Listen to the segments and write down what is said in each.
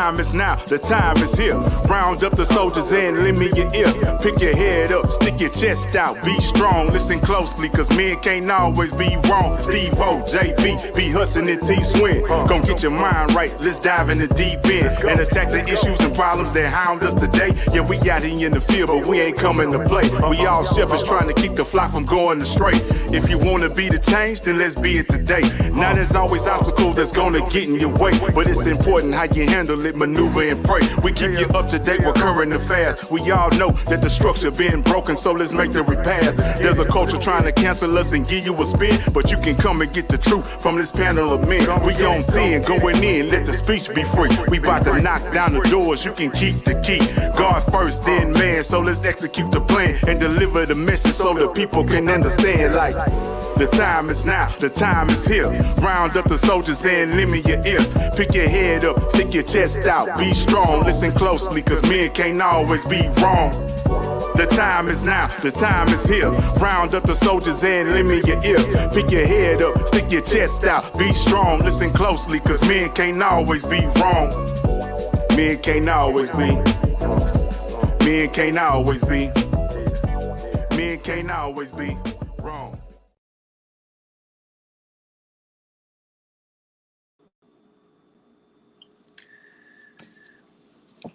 time is now, the time is here. Round up the soldiers and lend me your ear. Pick your head up, stick your chest out, be strong. Listen closely, cause men can't always be wrong. Steve-O, JB, B Hudson and T-Swin. Gon' get your mind right, let's dive in the deep end and attack the issues and problems that hound us today. Yeah, we out here in the field, but we ain't coming to play. We all shepherds trying to keep the flock from going astray. If you wanna be the change, then let's be it today. Now there's always obstacles that's gonna get in your way, but it's important how you handle it, maneuver and pray. We keep you up to date with current affairs. We all know that the structure been broken, so let's make the repairs. There's a culture trying to cancel us and give you a spin, but you can come and get the truth from this panel of men. We on 10, going in, let the speech be free. We about to knock down the doors, you can keep the key. God first, then man, so let's execute the plan and deliver the message so the people can understand. Like, the time is now, the time is here. Round up the soldiers and lend me your ear. Pick your head up, stick your chest out, be strong. Listen closely, cause men can't always be wrong. The time is now, the time is here. Round up the soldiers and lend me your ear. Pick your head up, stick your chest out, be strong. Listen closely, cause men can't always be wrong. Men can't always be. Men can't always be. Men can't always be wrong.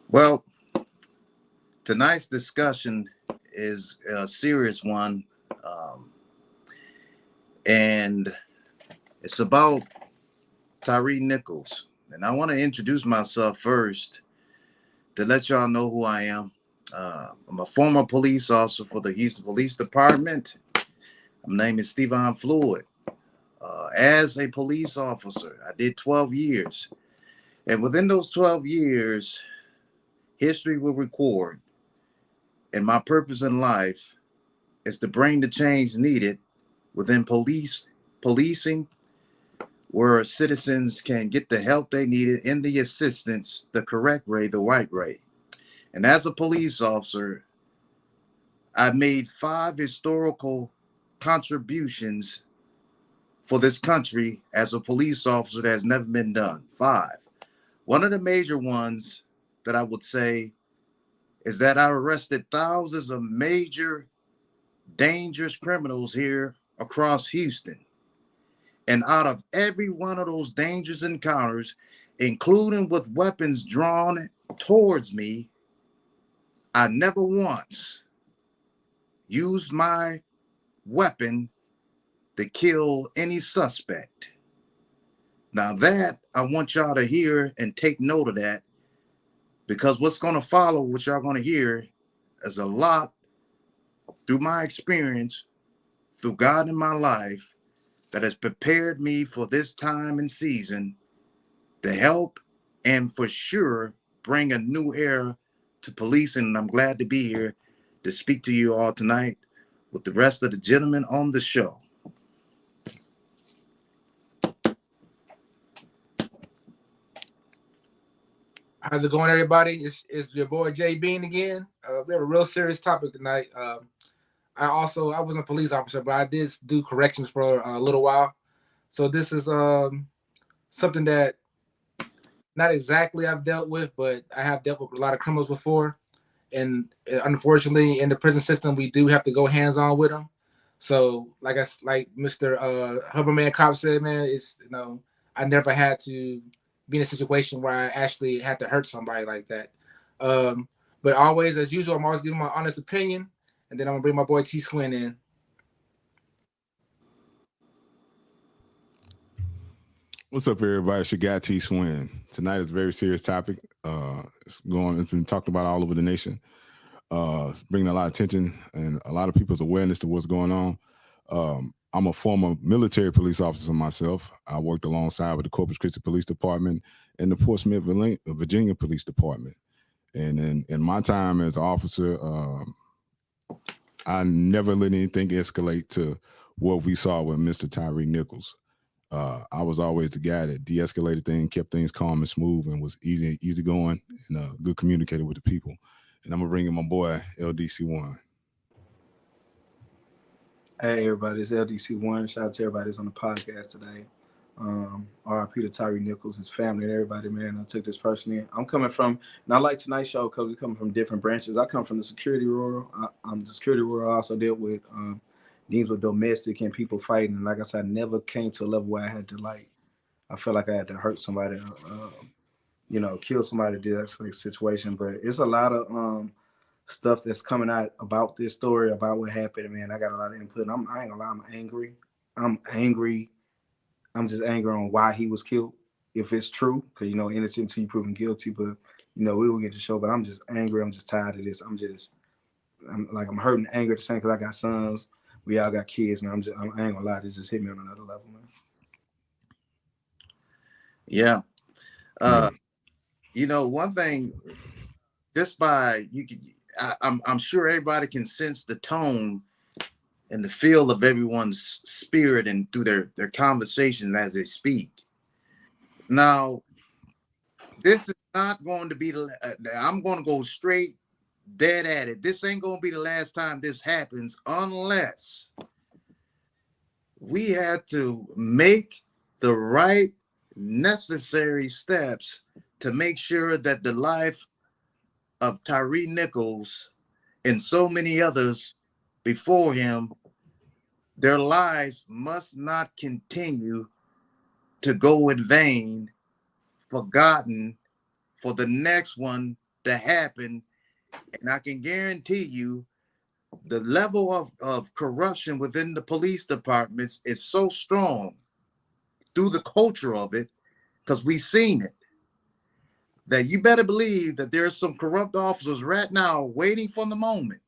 Well, tonight's discussion is a serious one, and it's about Tyre Nichols. And I want to introduce myself first to let y'all know who I am. I'm a former police officer for the Houston Police Department. My name is Stephen Floyd. As a police officer, I did 12 years. And within those 12 years, history will record. And my purpose in life is to bring the change needed within policing, where citizens can get the help they needed in the assistance, the correct way, the right way. And as a police officer, I made 5 historical contributions for this country as a police officer that has never been done. 5. One of the major ones that I would say is that I arrested thousands of major dangerous criminals here across Houston. And out of every one of those dangerous encounters, including with weapons drawn towards me, I never once used my weapon to kill any suspect. Now that, I want y'all to hear and take note of that, because what's going to follow, what y'all going to hear, is a lot through my experience, through God in my life, that has prepared me for this time and season to help and for sure bring a new era to policing. And I'm glad to be here to speak to you all tonight with the rest of the gentlemen on the show. How's it going, everybody? It's your boy Jay Bean again. We have a real serious topic tonight. I wasn't a police officer, but I did do corrections for a little while. So this is something that not exactly I've dealt with, but I have dealt with a lot of criminals before. And unfortunately, in the prison system, we do have to go hands-on with them. So like Mr. Huberman Cop said, man, I never had to be in a situation where I actually had to hurt somebody like that. But always, as usual, I'm always giving my honest opinion, and then I'm gonna bring my boy T Swin in. What's up, everybody? It's your guy T Swin. Tonight is a very serious topic. It's been talked about all over the nation. It's bringing a lot of attention and a lot of people's awareness to what's going on. I'm a former military police officer myself. I worked alongside with the Corpus Christi Police Department and the Portsmouth, Virginia Police Department. And in my time as an officer, I never let anything escalate to what we saw with Mr. Tyre Nichols. I was always the guy that de-escalated things, kept things calm and smooth, and was easy going and a good communicator with the people. And I'm gonna bring in my boy LDC1. Hey everybody, it's LDC1. Shout out to everybody that's on the podcast today. RIP to Tyre Nichols, his family, and everybody, man. I took this personally. I'm coming from, and I like tonight's show because we're coming from different branches. I come from the security world. I'm the security world. I also dealt with deals with domestic and people fighting. And like I said, I never came to a level where I had to I felt like I had to hurt somebody, kill somebody. That's like a situation. But it's a lot of stuff that's coming out about this story, about what happened. Man, I got a lot of input. I ain't gonna lie, I'm angry. I'm just angry on why he was killed, if it's true, because innocent until you proven guilty. But we will get the show. But I'm just angry. I'm just tired of this. I'm hurting, angry at the same, because I got sons. We all got kids, man. I ain't gonna lie, this just hit me on another level, man. Yeah. One thing, just by I'm sure everybody can sense the tone and the feel of everyone's spirit and through their conversation as they speak. Now, this is not going to be I'm going to go straight dead at it. This ain't going to be the last time this happens unless we had to make the right necessary steps to make sure that the life of Tyre Nichols and so many others before him, their lives must not continue to go in vain, forgotten for the next one to happen. And I can guarantee you the level of corruption within the police departments is so strong through the culture of it, because we've seen it, that you better believe that there are some corrupt officers right now waiting for the moment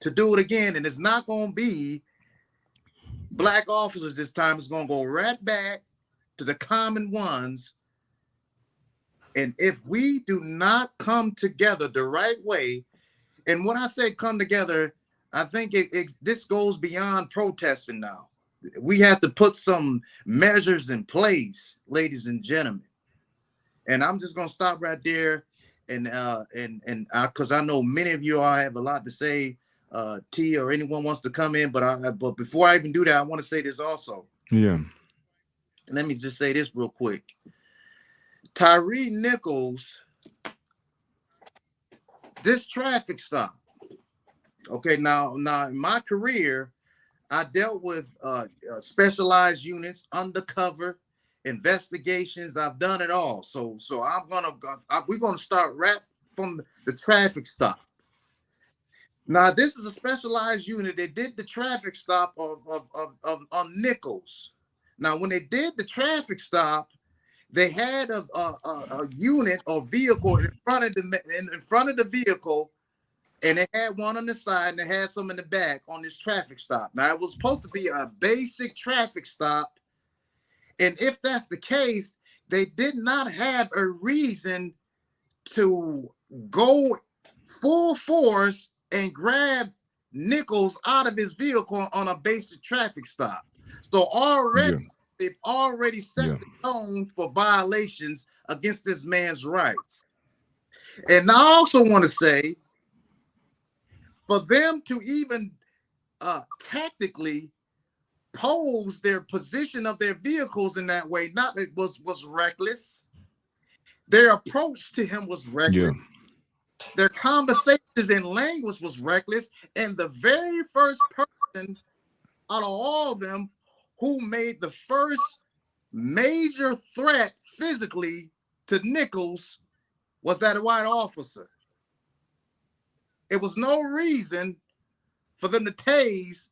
to do it again. And it's not going to be black officers this time. It's going to go right back to the common ones. And if we do not come together the right way, and when I say come together, I think this goes beyond protesting now. We have to put some measures in place, ladies and gentlemen. And I'm just going to stop right there. And because I know many of you all have a lot to say, T or anyone wants to come in, but before I even do that, I want to say this also. Yeah. Let me just say this real quick. Tyre Nichols, this traffic stop. Okay, now in my career, I dealt with specialized units, undercover investigations. I've done it all. So we're gonna start right from the traffic stop. Now, this is a specialized unit that did the traffic stop of Nichols. Now, when they did the traffic stop, they had a unit or vehicle in front of the vehicle, and they had one on the side and they had some in the back on this traffic stop. Now, it was supposed to be a basic traffic stop. And if that's the case, they did not have a reason to go full force and grab Nichols out of his vehicle on a basic traffic stop. So they've already set the tone for violations against this man's rights. And I also want to say, for them to even tactically pose their position of their vehicles in that way, was reckless. Their approach to him was reckless. Yeah. Their conversations and language was reckless. And the very first person out of all of them who made the first major threat physically to Nichols was that white officer. It was no reason for them to tase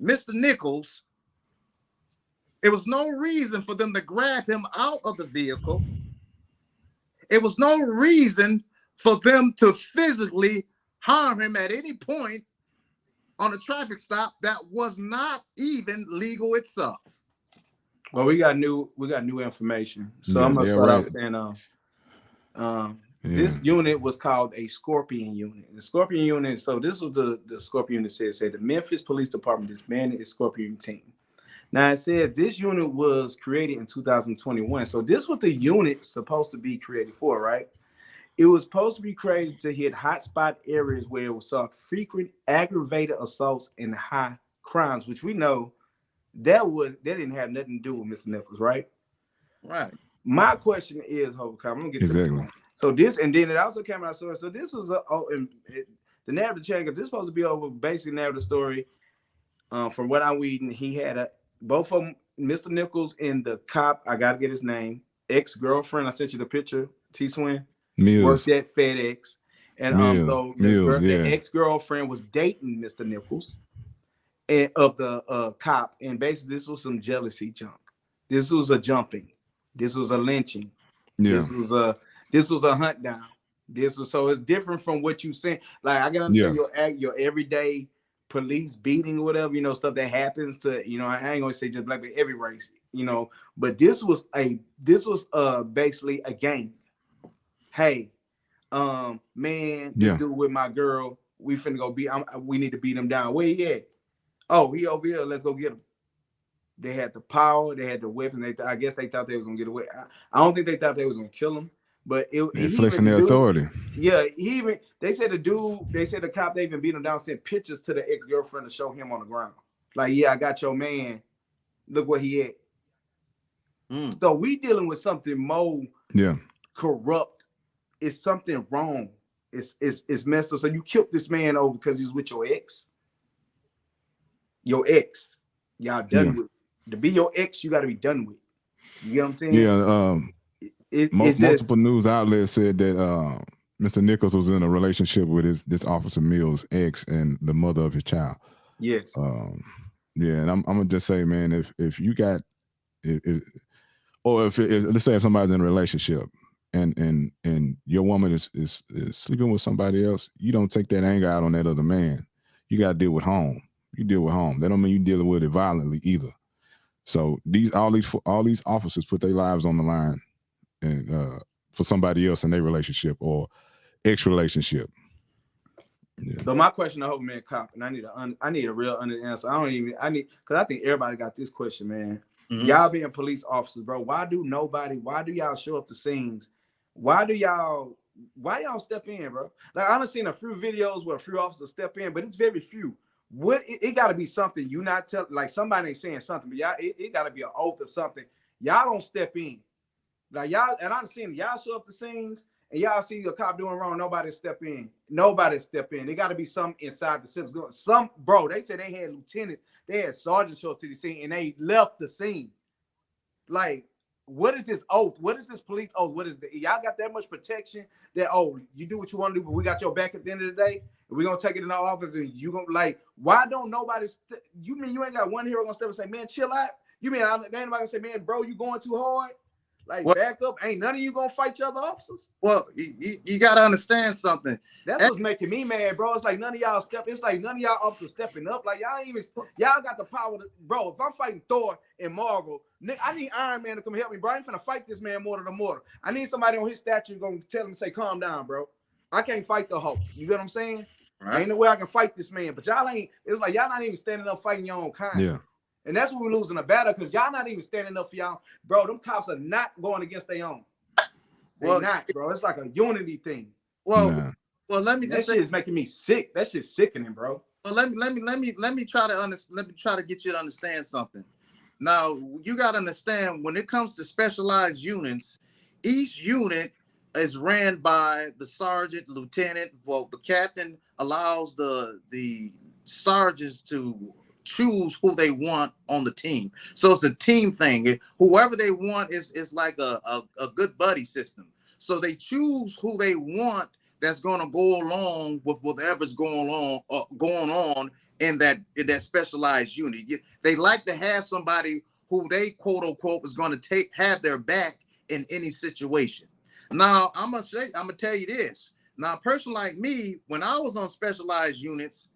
Mr. Nichols. It was no reason for them to grab him out of the vehicle. It was no reason for them to physically harm him at any point on a traffic stop that was not even legal itself. Well, we got new information. So I'm gonna start off saying this unit was called a Scorpion unit. The Scorpion unit, so this was the Scorpion unit said the Memphis Police Department disbanded its Scorpion team. Now it said this unit was created in 2021. So this was the unit supposed to be created for, right? It was supposed to be created to hit hotspot areas where it saw frequent aggravated assaults and high crimes, which we know that didn't have nothing to do with Mr. Nichols, right? Right. My question is, I'm gonna get to Exactly. this. So this, and then it also came out. So this was the narrative change. This is supposed to be over basic narrative story. From what I'm reading, he had both of them, Mr. Nichols and the cop. I gotta get his name. Ex-girlfriend. I sent you the picture. T-Swin Mills. worked at FedEx, and Mills. the ex-girlfriend was dating Mr. Nichols, and of the cop. And basically, this was some jealousy junk. This was a jumping. This was a lynching. Yeah. This was a hunt down. So it's different from what you saying. Like I can understand your everyday police beating or whatever, stuff that happens to, I ain't gonna say just black, but every race, but this was basically a gang. Hey, man, this dude with my girl, we finna go we need to beat him down. Where he at? Oh, he over here. Let's go get him. They had the power, they had the weapon. I guess they thought they was gonna get away. I don't think they thought they was gonna kill him, but flexing their authority. Yeah, they said the cop, they even beat him down, sent pictures to the ex-girlfriend to show him on the ground. Like, yeah, I got your man. Look where he at. So we dealing with something more corrupt. It's something wrong. It's messed up. So you killed this man over because he's with your ex. Your ex. Y'all done with. To be your ex, you got to be done with. You know what I'm saying? Yeah. Multiple news outlets said that Mr. Nichols was in a relationship with this Officer Mills' ex and the mother of his child. Yes. And I'm gonna just say, man, if you got, let's say if somebody's in a relationship and your woman is sleeping with somebody else, you don't take that anger out on that other man. You got to deal with home. You deal with home. That don't mean you dealing with it violently either. So all these officers put their lives on the line and for somebody else in their relationship or ex-relationship. Yeah. So my question to Hope Man Cop, and I need a real answer. Because I think everybody got this question, man. Mm-hmm. Y'all being police officers, bro. Why do y'all show up to scenes? Why y'all step in, bro? Like I done seen a few videos where a few officers step in, but it's very few. It got to be something you not tell, like somebody ain't saying something, but y'all, it got to be an oath or something. Y'all don't step in. Like y'all, and I've seen y'all show up to scenes and y'all see a cop doing wrong, nobody step in. It got to be some inside the systems. They said they had lieutenants, they had sergeants show up to the scene and they left the scene. Like, what is this oath? What is this police oath? Y'all got that much protection that, you do what you want to do, but we got your back at the end of the day? We're going to take it in our office and you going to, like, why don't nobody, you mean you ain't got one hero going to step and say, man, chill out? You mean, ain't nobody going to say, man, bro, you going too hard? Like, back up. Ain't none of you going to fight your other officers? Well, you got to understand something. That's what's making me mad, bro. It's like none of y'all it's like none of y'all officers stepping up. Like, y'all got the power to, bro, if I'm fighting Thor and Marvel, I need Iron Man to come help me, bro. I ain't finna fight this man mortar to mortar. I need somebody on his statue going to tell him, say, calm down, bro. I can't fight the Hulk. You get what I'm saying? Right. Ain't no way I can fight this man. But it's like y'all not even standing up fighting your own kind. Yeah. And that's what we're losing the battle, because y'all not even standing up for y'all. Bro, them cops are not going against their own. They're not, bro. It's like a unity thing. Well, let me just say, that shit is making me sick. That shit's sickening, bro. Well, let me try to get you to understand something. Now, you got to understand, when it comes to specialized units, each unit is ran by the sergeant, lieutenant. Well, the captain allows the sergeants to choose who they want on the team. So it's a team thing. Whoever they want is like a good buddy system. So they choose who they want that's going to go along with whatever's going on in that specialized unit. They like to have somebody who they quote unquote is going to have their back in any situation. Now, I'm gonna tell you this. Now, a person like me, when I was on specialized units,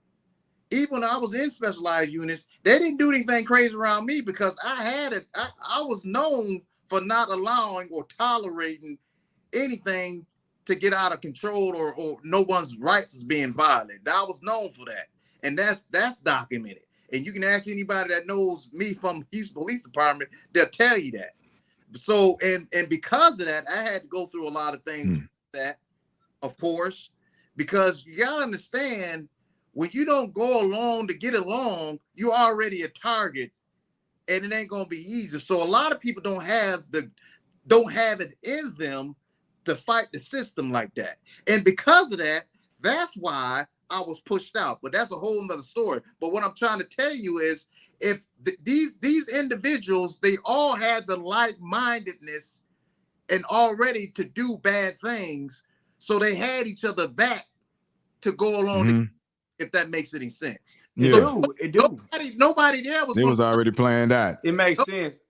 even when I was in specialized units, they didn't do anything crazy around me because I was known for not allowing or tolerating anything to get out of control or no one's rights is being violated. I was known for that. And that's documented. And you can ask anybody that knows me from Houston Police Department, they'll tell you that. So, and because of that, I had to go through a lot of things that, of course, because you gotta understand, when you don't go along to get along, you're already a target and it ain't gonna be easy. So a lot of people don't have it in them to fight the system like that. And because of that, that's why I was pushed out. But that's a whole nother story. But what I'm trying to tell you is, if these individuals, they all had the like-mindedness and already to do bad things, so they had each other back to go along, if that makes any sense. It do. Nobody there was already playing that. It makes sense.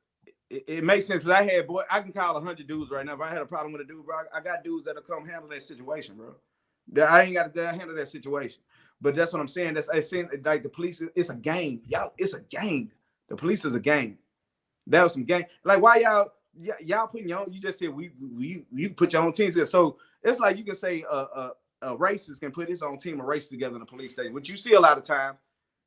It makes sense. Cause I can call 100 dudes right now. If I had a problem with a dude, bro, I got dudes that'll come handle that situation, bro. I ain't got to handle that situation. But that's what I'm saying. Like the police, it's a game. Y'all, it's a game. The police is a game. That was some game. Like, why y'all putting your own, you just said you put your own teams together. So it's like you can say a racist can put his own team of racists together in the police station, which you see a lot of time.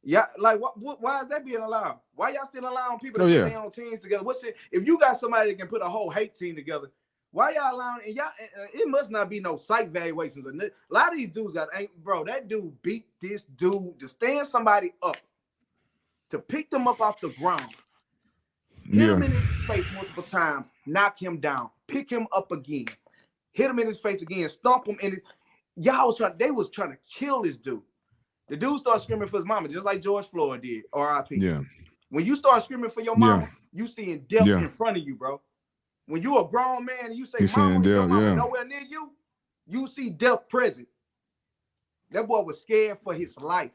Yeah, like why is that being allowed? Why y'all still allowing people to put their own teams together? If you got somebody that can put a whole hate team together, why y'all allowing? And y'all, it must not be no psych evaluations. A lot of these dudes that dude beat this dude to stand somebody up, to pick them up off the ground, hit him in his face multiple times, knock him down, pick him up again, hit him in his face again, stomp him in. They was trying to kill this dude. The dude started screaming for his mama, just like George Floyd did, R.I.P. Yeah. When you start screaming for your mama, you seeing death in front of you, bro. When you a grown man and you say, "Mama, your mama nowhere near you," you see death present. That boy was scared for his life.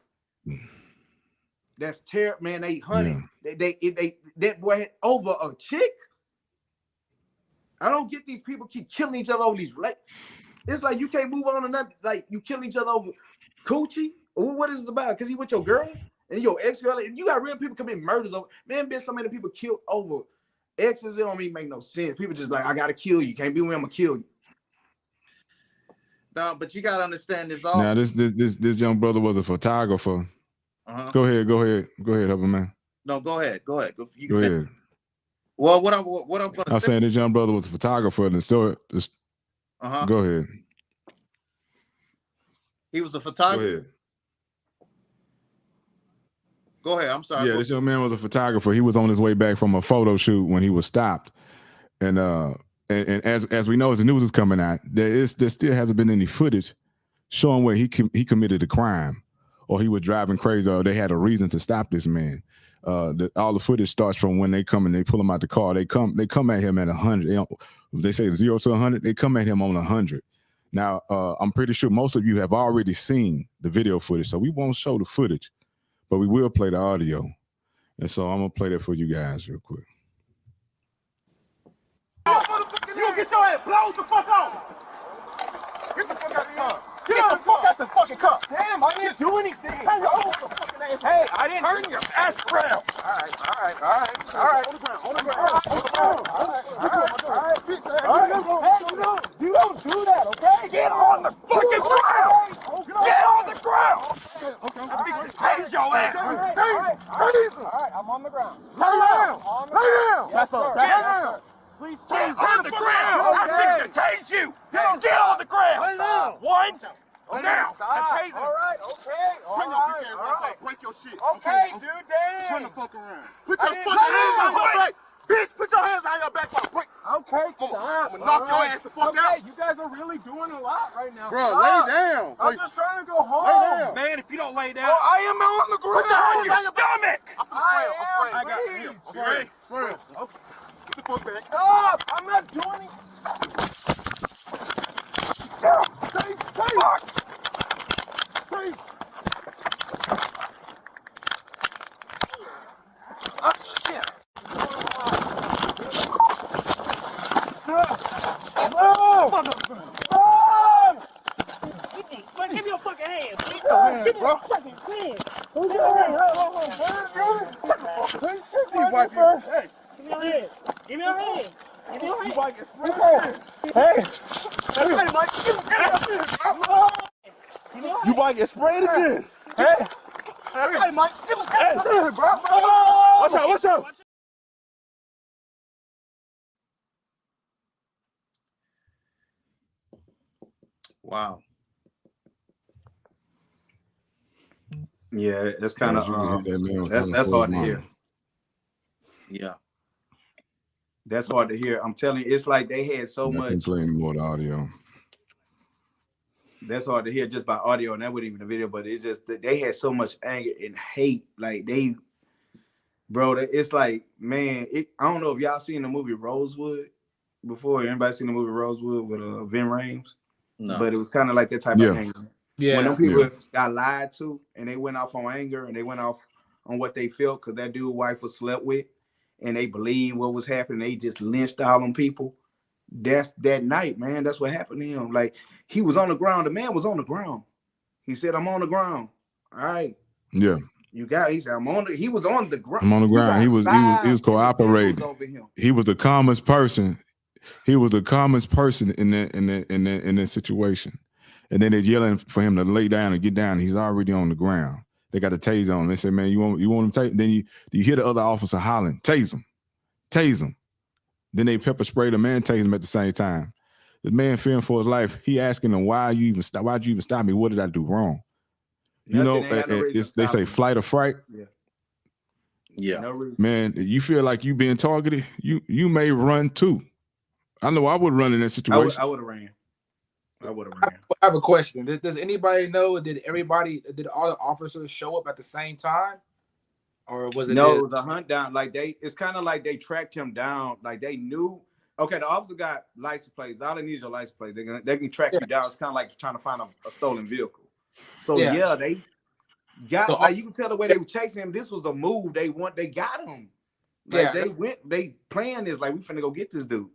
That's terrible, man. 800. That boy had over a chick. I don't get these people keep killing each other over these. It's like you can't move on to nothing. Like you killing each other over coochie. What is it about? Because he with your girl and your ex-girl. And you got real people commit murders over. Man, been so many people killed over exes. It don't even make no sense. People just like, I gotta kill you. Can't be with me, I'm gonna kill you. No, but you gotta understand this also. Now this young brother was a photographer. Go ahead, Hubba man. No, go ahead. Go ahead. Go ahead. Well, what I'm gonna I was saying this young brother was a photographer and the story. Go ahead. He was a photographer. Go ahead. I'm sorry. Yeah, this young man was a photographer. He was on his way back from a photo shoot when he was stopped. And as we know, as the news is coming out, there still hasn't been any footage showing where he committed a crime or he was driving crazy or they had a reason to stop this man. All the footage starts from when they come and they pull him out the car. They come at him at 100. They say 0 to 100. They come at him on 100. Now, I'm pretty sure most of you have already seen the video footage, so we won't show the footage, but we will play the audio. And so I'm going to play that for you guys real quick. You get your ass blown the fuck off. Get the fuck out the car. Get the fuck out the fucking car. Damn, I didn't do anything. Hey, I didn't turn your ass around. All right. On the ground. Hey, you don't do that, okay? Get on the fucking ground. Get on the ground. Okay. Tase your ass. Tase. All right, I'm on the ground. Lay down. That's all. Lay down. Please stay on the ground. I think to tase you. Get on the ground. Lay down. One. Now. Tase. All right. Okay. Turn your bitch ass around. Break your shit. Okay, dude. Damn. Turn the fuck around. Put your fucking hands on your back. Bitch, put your hands behind your back while I break. Okay, stop. I'm gonna knock your ass the fuck out. You guys are really doing a lot right now. Bro, lay down. I'm just trying to go home. Lay down. Man, if you don't lay down. Oh, I am on the ground. Put your hands on your stomach. I got it. Okay. Okay. Get the fuck back. Stop. I'm not doing it. Please. Oh, shit. Give me your fucking hands. Give me your fucking hands. Give me your hand. Give me your hand. Hey. You might get sprayed again. Hey. Hey, Mike. Hey, bro. Watch out. Wow. Yeah, that's kind of that's hard to hear. Yeah. That's hard to hear. I'm telling you, it's like they had so I can't much. play any more of the audio. That's hard to hear just by audio, and that wasn't even a video. But it's just that they had so much anger and hate. Like it's like, man. I don't know if y'all seen the movie Rosewood before. Anybody seen the movie Rosewood with Vin Rames? No. But it was kind of like that type of anger. Yeah. When them people got lied to and they went off on anger and they went off on what they felt because that dude's wife was slept with and they believed what was happening. They just lynched all them people. That's that night, man. That's what happened to him. Like, he was on the ground. The man was on the ground. He said, I'm on the ground. All right. Yeah. He said, he was on the ground. I'm on the ground. He was cooperating. He was the calmest person. He was the calmest person in that situation. And then they're yelling for him to lay down and get down. He's already on the ground. They got the taser on him. They say, man, you want him to take? Then you hear the other officer hollering, tase him. Tase him. Then they pepper sprayed him and tase him at the same time. The man fearing for his life. He asking him, why'd you even stop me? What did I do wrong? You know, they say flight or fright. Yeah. No man, you feel like you being targeted, you may run too. I know I would run in that situation. I would have ran. I have a question. Does anybody know? Did all the officers show up at the same time, or was it? No, it was a hunt down. Like it's kind of like they tracked him down. Like they knew. Okay, the officer got license plates. All they need is your license plate. They can track you down. It's kind of like trying to find a stolen vehicle. So they got like you can tell the way they were chasing him. This was a move. They got him. Like they planned this. Like we finna go get this dude.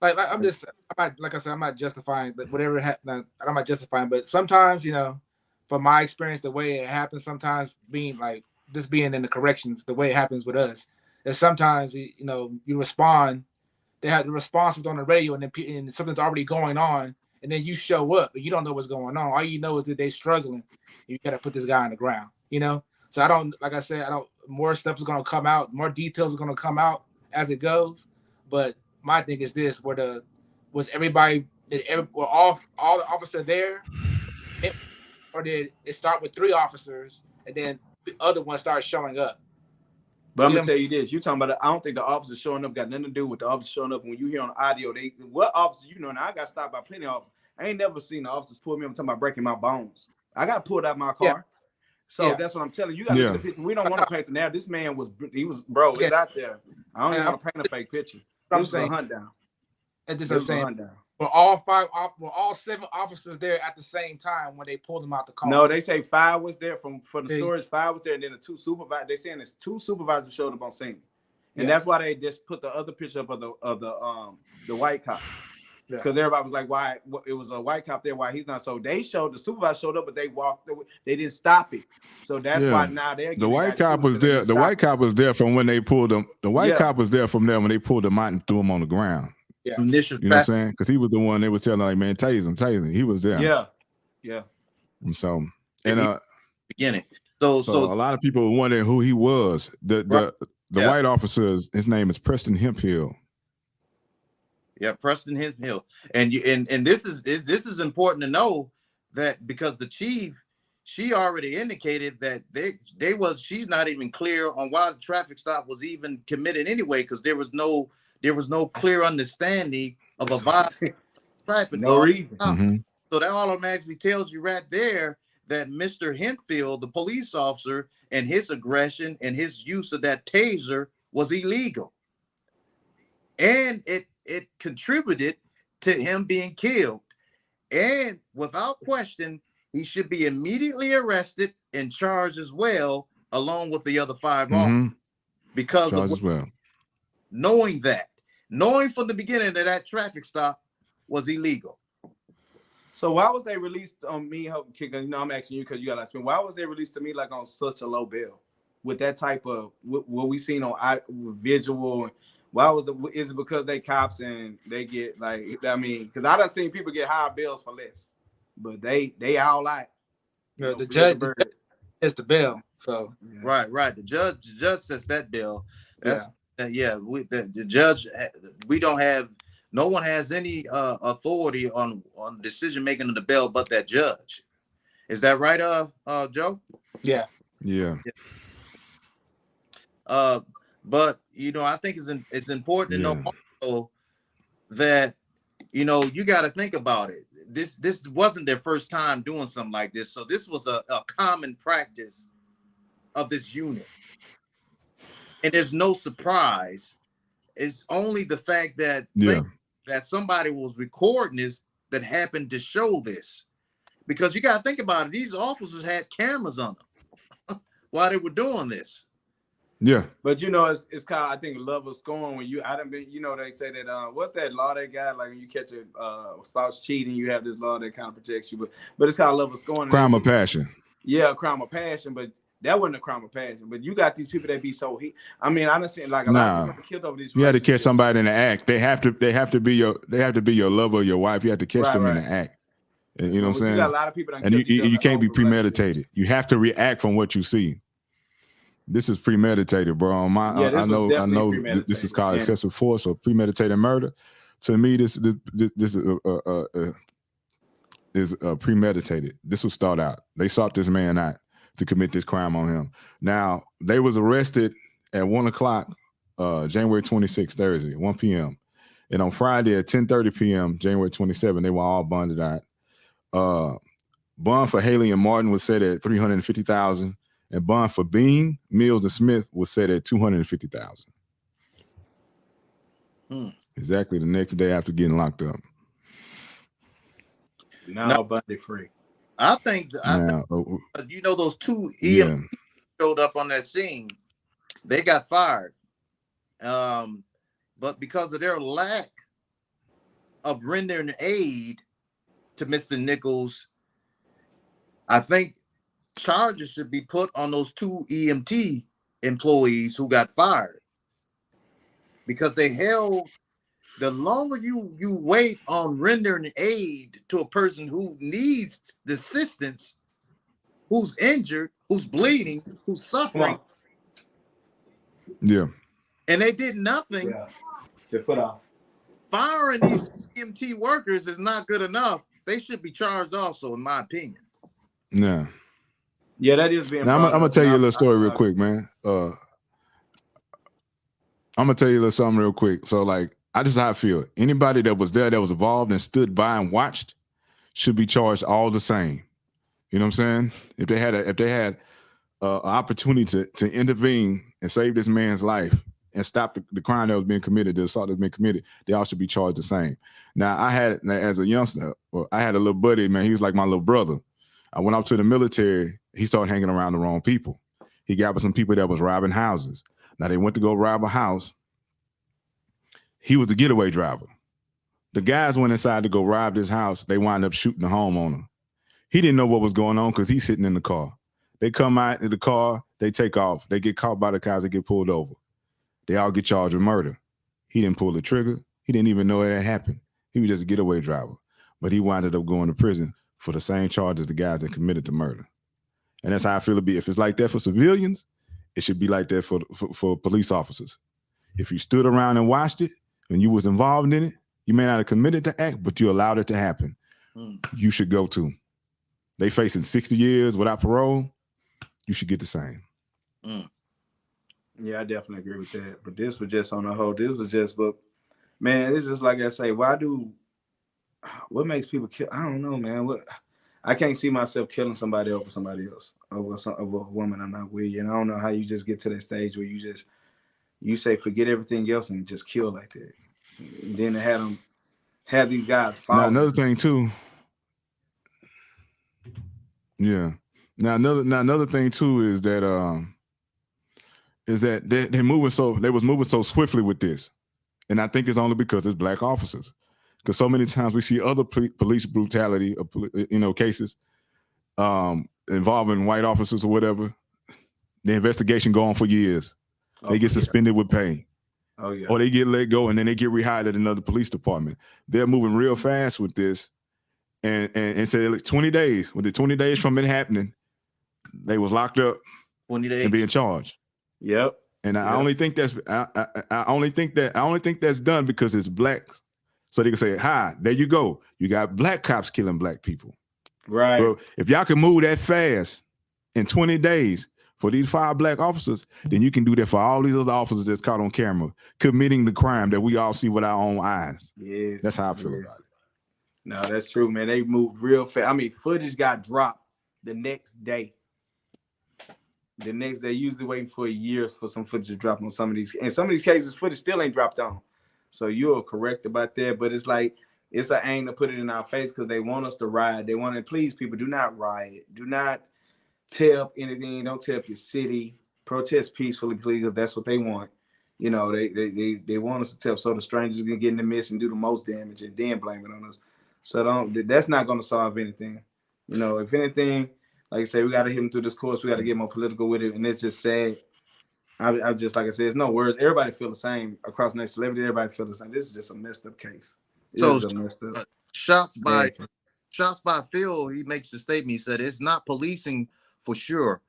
Like I'm not justifying whatever happened. I'm not justifying, but sometimes, from my experience, the way it happens, sometimes being in the corrections, the way it happens with us, is sometimes you respond. They have the response was on the radio, and something's already going on, and then you show up, but you don't know what's going on. All you know is that they're struggling. You got to put this guy on the ground, So I don't, like I said, more stuff is going to come out, more details are going to come out as it goes, but my thing is this: were all the officers there, or did it start with 3 officers and then the other one started showing up? But I'm gonna tell you this: you talking about? I don't think the officers showing up got nothing to do with the officers showing up. When you hear on the audio, what officer and I got stopped by plenty of officers. I ain't never seen the officers pull me up talking about breaking my bones. I got pulled out of my car. Yeah. So that's what I'm telling you. You got to look at the picture. We don't want to paint the narrative. This man was bro. It's out there. I don't even want to paint a fake picture. I'm this saying, was a hunt down. And this I'm saying. Were all 7 officers there at the same time when they pulled them out the car? No, they say 5 was there from the storage. 5 was there, and then the 2 supervisors. They saying it's 2 supervisors showed up on scene, and that's why they just put the other picture up of the white cop, because everybody was like, why it was a white cop there? Why he's not? So the supervisor showed up, but they walked. They didn't stop it. So that's why now they're the white cop was there. The white cop was there from when they pulled them. The white cop was there from there when they pulled him out and threw him on the ground. Yeah, you know what I'm saying? Because he was the one they was telling, like, man, tase him. He was there. Yeah. And so, beginning. So a lot of people were wondering who he was. The white officers, his name is Preston Hemphill. Yeah, Preston Hemphill. And this is important to know that because the chief, she already indicated that she's not even clear on why the traffic stop was even committed anyway, because there was no clear understanding of a violation traffic law. Reason. Mm-hmm. So that automatically tells you right there that Mr. Hemphill, the police officer, and his aggression and his use of that taser was illegal. And it contributed to him being killed. And without question, he should be immediately arrested and charged as well, along with the other 5 officers. Because knowing from the beginning that traffic stop was illegal. So why was they released on me? I'm asking you because you got to explain. Why was they released to me like on such a low bail with that type of what we seen on visual? Why is it because they cops and they get because I done seen people get higher bills for less, but they all like. The judge is the bail. So right. The judge sets that bill. The judge. We don't have. No one has any authority on decision making of the bail but that judge. Is that right, Joe? Yeah. But I think it's important to know also that you got to think about it. This wasn't their first time doing something like this, so this was a common practice of this unit, and there's no surprise. It's only the fact that that somebody was recording this that happened to show this, because you got to think about it. These officers had cameras on them while they were doing this. Yeah, but it's called, I think, love of scorn. When I done been, they say that what's that law they got? Like when you catch a spouse cheating, you have this law that kind of protects you. But it's called love of scorn. Crime of passion. Yeah, crime of passion. But that wasn't a crime of passion. But you got these people that be so I done seen like a lot of people killed over these. You had to catch somebody in the act. They have to be your lover or your wife. You have to catch them in the act. And, you know what I'm saying? You got a lot of people that and you can't be premeditated. You have to react from what you see. This is premeditated, bro. I know this is called excessive force or premeditated murder. To me, this is premeditated. This will start out. They sought this man out to commit this crime on him. Now, they was arrested at 1:00, January 26th, Thursday, 1 p.m. And on Friday at 10:30 p.m., January 27th, they were all bonded out. Bond for Haley and Martin was set at $350,000. And bond for Bean, Mills, and Smith was set at $250,000. Exactly the next day after getting locked up. Now Bundy free. I think those two EMTs showed up on that scene. They got fired. But because of their lack of rendering aid to Mr. Nichols, I think charges should be put on those two EMT employees who got fired, because they held. The longer you wait on rendering aid to a person who needs the assistance, who's injured, who's bleeding, who's suffering, and they did nothing. To put off firing these EMT workers is not good enough. They should be charged also, in my opinion. Yeah, that is being. Now, I'm gonna tell you a little story real quick, man. I'm gonna tell you a little something real quick. So, like, I just how I feel. Anybody that was there, that was involved and stood by and watched, should be charged all the same. You know what I'm saying? If they had an opportunity to intervene and save this man's life and stop the crime that was being committed, the assault that was being committed, they all should be charged the same. Now, as a youngster, I had a little buddy, man. He was like my little brother. I went out to the military. He started hanging around the wrong people. He got with some people that was robbing houses. Now, they went to go rob a house. He was the getaway driver. The guys went inside to go rob this house. They wound up shooting the homeowner. He didn't know what was going on because he's sitting in the car. They come out in the car. They take off. They get caught by the cops. They get pulled over. They all get charged with murder. He didn't pull the trigger. He didn't even know it had happened. He was just a getaway driver. But he wound up going to prison for the same charge as the guys that committed the murder. And that's how I feel it be. If it's like that for civilians, it should be like that for police officers. If you stood around and watched it and you was involved in it, you may not have committed the act, but you allowed it to happen. You should go too. They facing 60 years without parole. You should get the same. Yeah, I definitely agree with that. But this was just on the whole. This was just, but man, it's just like I say. What makes people kill? I don't know, man. I can't see myself killing somebody over somebody else, over a woman I'm not with. And I don't know how you just get to that stage where you say forget everything else and just kill like that. And then they have these guys follow. Now another thing too. Yeah. Now another thing too is that they was moving so swiftly with this, and I think it's only because it's black officers. Because so many times we see other police brutality, cases involving white officers or whatever. The investigation go on for years. They get suspended with pay. Oh yeah. Or they get let go and then they get rehired at another police department. They're moving real fast with this, and say like 20 days. Within 20 days from it happening, they was locked up 20 days and being charged. Yep. And I only think that's done because it's blacks. So they can say, hi, there you go. You got black cops killing black people. Right. But if y'all can move that fast in 20 days for these 5 black officers, then you can do that for all these other officers that's caught on camera committing the crime that we all see with our own eyes. Yes, that's how I feel about it. No, that's true, man. They moved real fast. I mean, footage got dropped the next day. The next day, usually waiting for a year for some footage to drop on some of these. And some of these cases, footage still ain't dropped on. So you're correct about that. But it's like, it's an aim to put it in our face because they want us to riot. They want to please people. Do not riot. Do not tear up anything. Don't tear up your city. Protest peacefully, please, because that's what they want. You know, they want us to tear up so the strangers can get in the midst and do the most damage and then blame it on us. So that's not going to solve anything. You know, if anything, like I say, we got to hit them through this course. We got to get more political with it. And it's just sad. I just, like I said, it's no words. Everybody feel the same across next celebrity. Everybody feel the same. This is just a messed up case. So shots by Phil, he makes the statement. He said it's not policing for sure.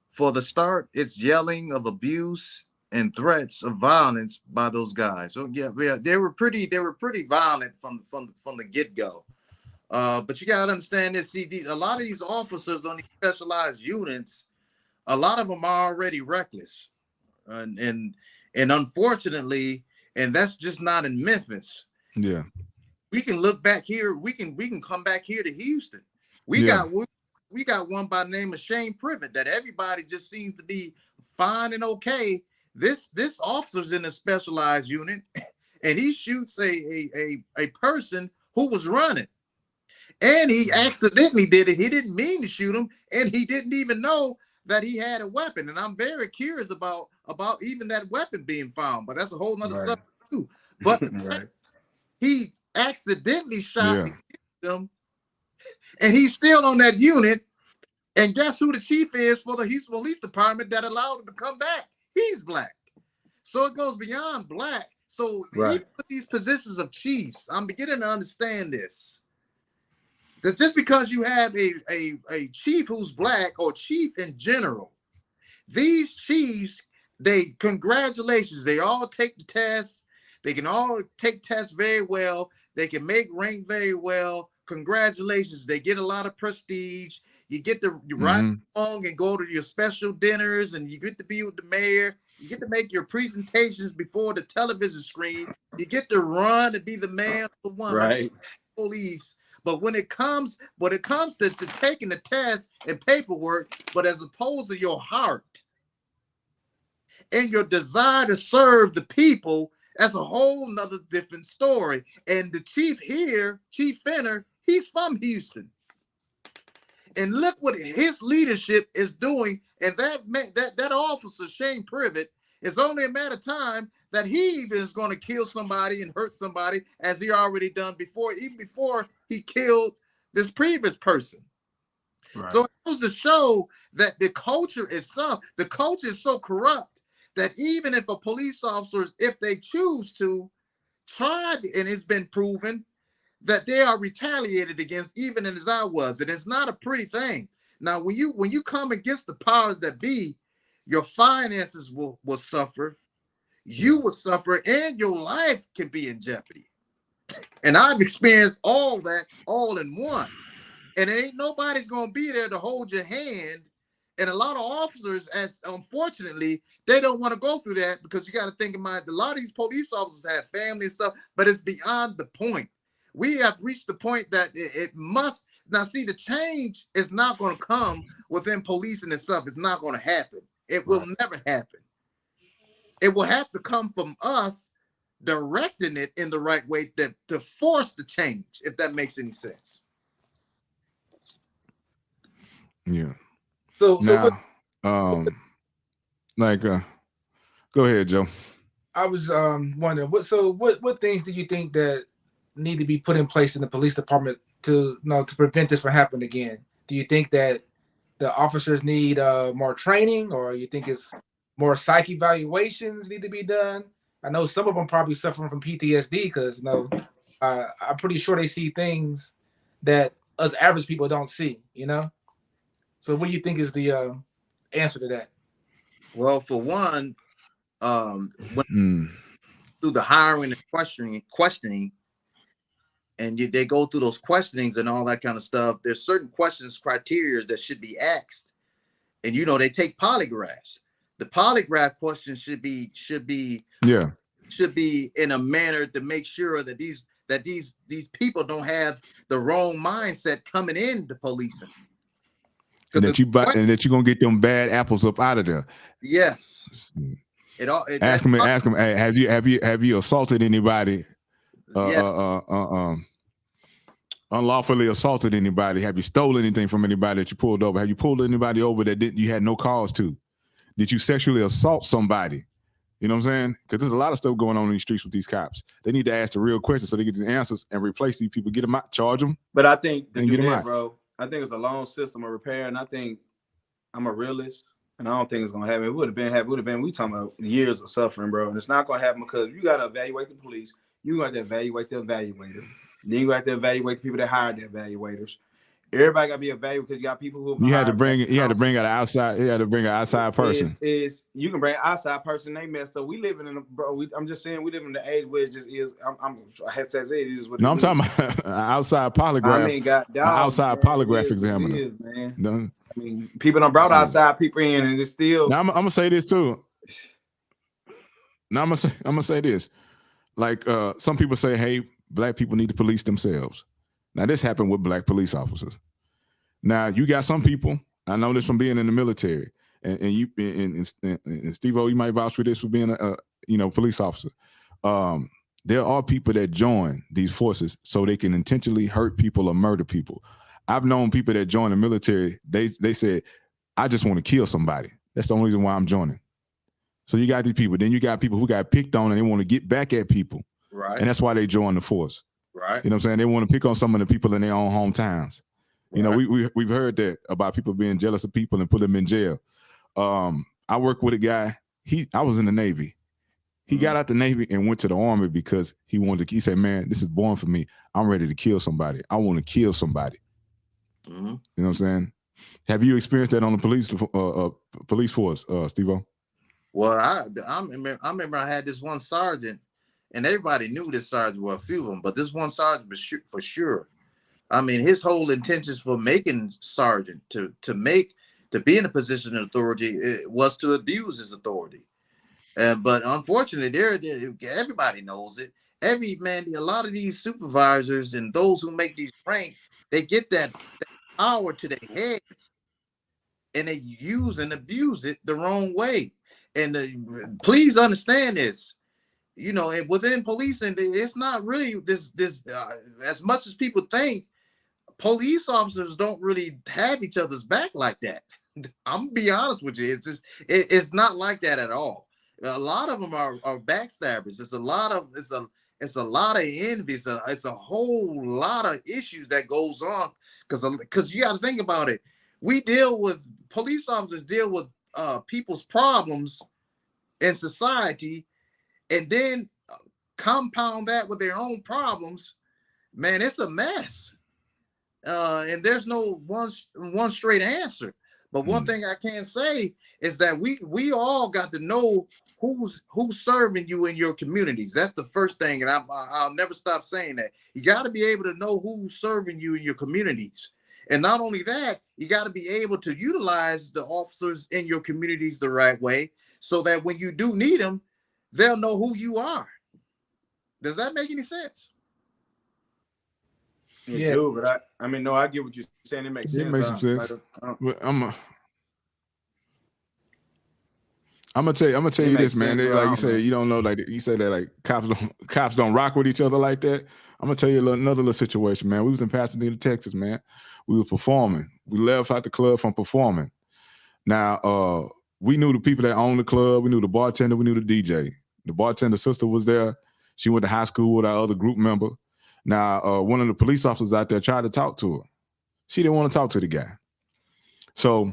For the start, it's yelling of abuse and threats of violence by those guys. So yeah, they were pretty violent from the get-go. But you gotta understand this. See, a lot of these officers on these specialized units, a lot of them are already reckless, and unfortunately, and that's just not in Memphis. Yeah, we can look back here. We can come back here to Houston. We got one by the name of Shane Privet that everybody just seems to be fine and okay. This officer's in a specialized unit, and he shoots a person who was running. And he accidentally did it. He didn't mean to shoot him, and he didn't even know that he had a weapon. And I'm very curious about even that weapon being found, but that's a whole nother subject too. But he accidentally shot him, and he's still on that unit. And guess who the chief is for the Houston Police Department that allowed him to come back? He's black. So it goes beyond black. So even with these positions of chiefs, I'm beginning to understand this. That just because you have a chief who's black or chief in general, these chiefs, congratulations, they all take the tests. They can all take tests very well. They can make rank very well. Congratulations. They get a lot of prestige. You get to ride along and go to your special dinners, and you get to be with the mayor. You get to make your presentations before the television screen. You get to run and be the man of the one. Right. Police. But when it comes to taking the test and paperwork, but as opposed to your heart and your desire to serve the people, that's a whole nother different story. And the chief here, Chief Fenner, he's from Houston. And look what his leadership is doing. And that officer, Shane Privet, it's only a matter of time that he even is going to kill somebody and hurt somebody, as he already done before, even before he killed this previous person. Right. So it goes to show that the culture is so corrupt that even if a police officer, if they choose to try, and it's been proven that they are retaliated against, even as I was, and it's not a pretty thing. Now, when you come against the powers that be, your finances will suffer. You will suffer, and your life can be in jeopardy. And I've experienced all that all in one. And ain't nobody's gonna be there to hold your hand. And a lot of officers, as unfortunately, they don't want to go through that, because you got to think about a lot of these police officers have family and stuff, but it's beyond the point. We have reached the point that it must now see the change is not going to come within policing itself. It's not going to happen. It will never happen. It will have to come from us directing it in the right way to force the change, if that makes any sense. Yeah. So now, go ahead, Joe. I was wondering what things do you think that need to be put in place in the police department to prevent this from happening again? Do you think that the officers need more training, or you think it's more psych evaluations need to be done? I know some of them probably suffering from PTSD because I'm pretty sure they see things that us average people don't see. So what do you think is the answer to that? Well, for one, when through the hiring and questioning, and they go through those questionings and all that kind of stuff, there's certain questions, criteria that should be asked. and they take polygraphs. The polygraph question should be in a manner to make sure that these people don't have the wrong mindset coming into policing. And that you're gonna get them bad apples up out of there. Yes. Ask them. Hey, have you assaulted anybody? Unlawfully assaulted anybody? Have you stolen anything from anybody that you pulled over? Have you pulled anybody over that you had no cause to? Did you sexually assault somebody? You know what I'm saying? Because there's a lot of stuff going on in the streets with these cops. They need to ask the real questions so they get the answers and replace these people, get them out, charge them. But I think and get them out, bro. I think it's a long system of repair, and I think I'm a realist, and I don't think it's gonna happen. It would have been. We talking about years of suffering, bro, and it's not gonna happen because you gotta evaluate the police. You got to evaluate the evaluator. Then you got to evaluate the people that hired the evaluators. Everybody got to be evaluated because you got people who you had to bring an outside person. You can bring an outside person. They messed up. We living in I'm just saying we live in the age where it just is. I had said it is what. No, I'm talking about outside polygraph. I mean, outside polygraph examiner. Man. No. I mean, people done brought outside people in, and it's still. Now I'm gonna say this too. Now I'm gonna say this. Like some people say, hey, black people need to police themselves. Now this happened with black police officers. Now you got some people. I know this from being in the military, and you and Steve-O, you might vouch for this for being a police officer. There are people that join these forces so they can intentionally hurt people or murder people. I've known people that join the military. They said, I just want to kill somebody. That's the only reason why I'm joining. So you got these people. Then you got people who got picked on and they want to get back at people. Right. And that's why they join the force. Right. You know what I'm saying? They want to pick on some of the people in their own hometowns. You know, we've heard that about people being jealous of people and put them in jail. I worked with a guy. I was in the Navy. He got out the Navy and went to the Army because he said, man, this is born for me. I'm ready to kill somebody. I want to kill somebody. Mm-hmm. You know what I'm saying? Have you experienced that on the police force, Steve-O? Well, I remember I had this one sergeant, and everybody knew this sergeant, well, a few of them, but this one sergeant was for sure. I mean, his whole intentions for making sergeant to be in a position of authority was to abuse his authority. But unfortunately, everybody knows it. A lot of these supervisors and those who make these ranks, they get that power to their heads, and they use and abuse it the wrong way. And please understand this. You know, and within policing, it's not really this as much as people think. Police officers don't really have each other's back like that. I'm gonna be honest with you. It's not like that at all. A lot of them are backstabbers. It's a lot of envy. It's a whole lot of issues that goes on because you got to think about it. Police officers deal with people's problems in society, and then compound that with their own problems. Man, it's a mess. And there's no one straight answer. But one thing I can say is that we all got to know who's serving you in your communities. That's the first thing, and I'll never stop saying that. You got to be able to know who's serving you in your communities. And not only that, you got to be able to utilize the officers in your communities the right way so that when you do need them, they'll know who you are. Does that make any sense? Yeah, but I get what you're saying. It makes sense. It makes some sense. But I'm gonna tell you this, man. Like you say, you don't know. Like you say that, like cops don't rock with each other like that. I'm gonna tell you another little situation, man. We was in Pasadena, Texas, man. We were performing. We left out the club from performing. Now, we knew the people that owned the club. We knew the bartender. We knew the DJ. The bartender's sister was there. She went to high school with our other group member. Now, one of the police officers out there tried to talk to her. She didn't want to talk to the guy. So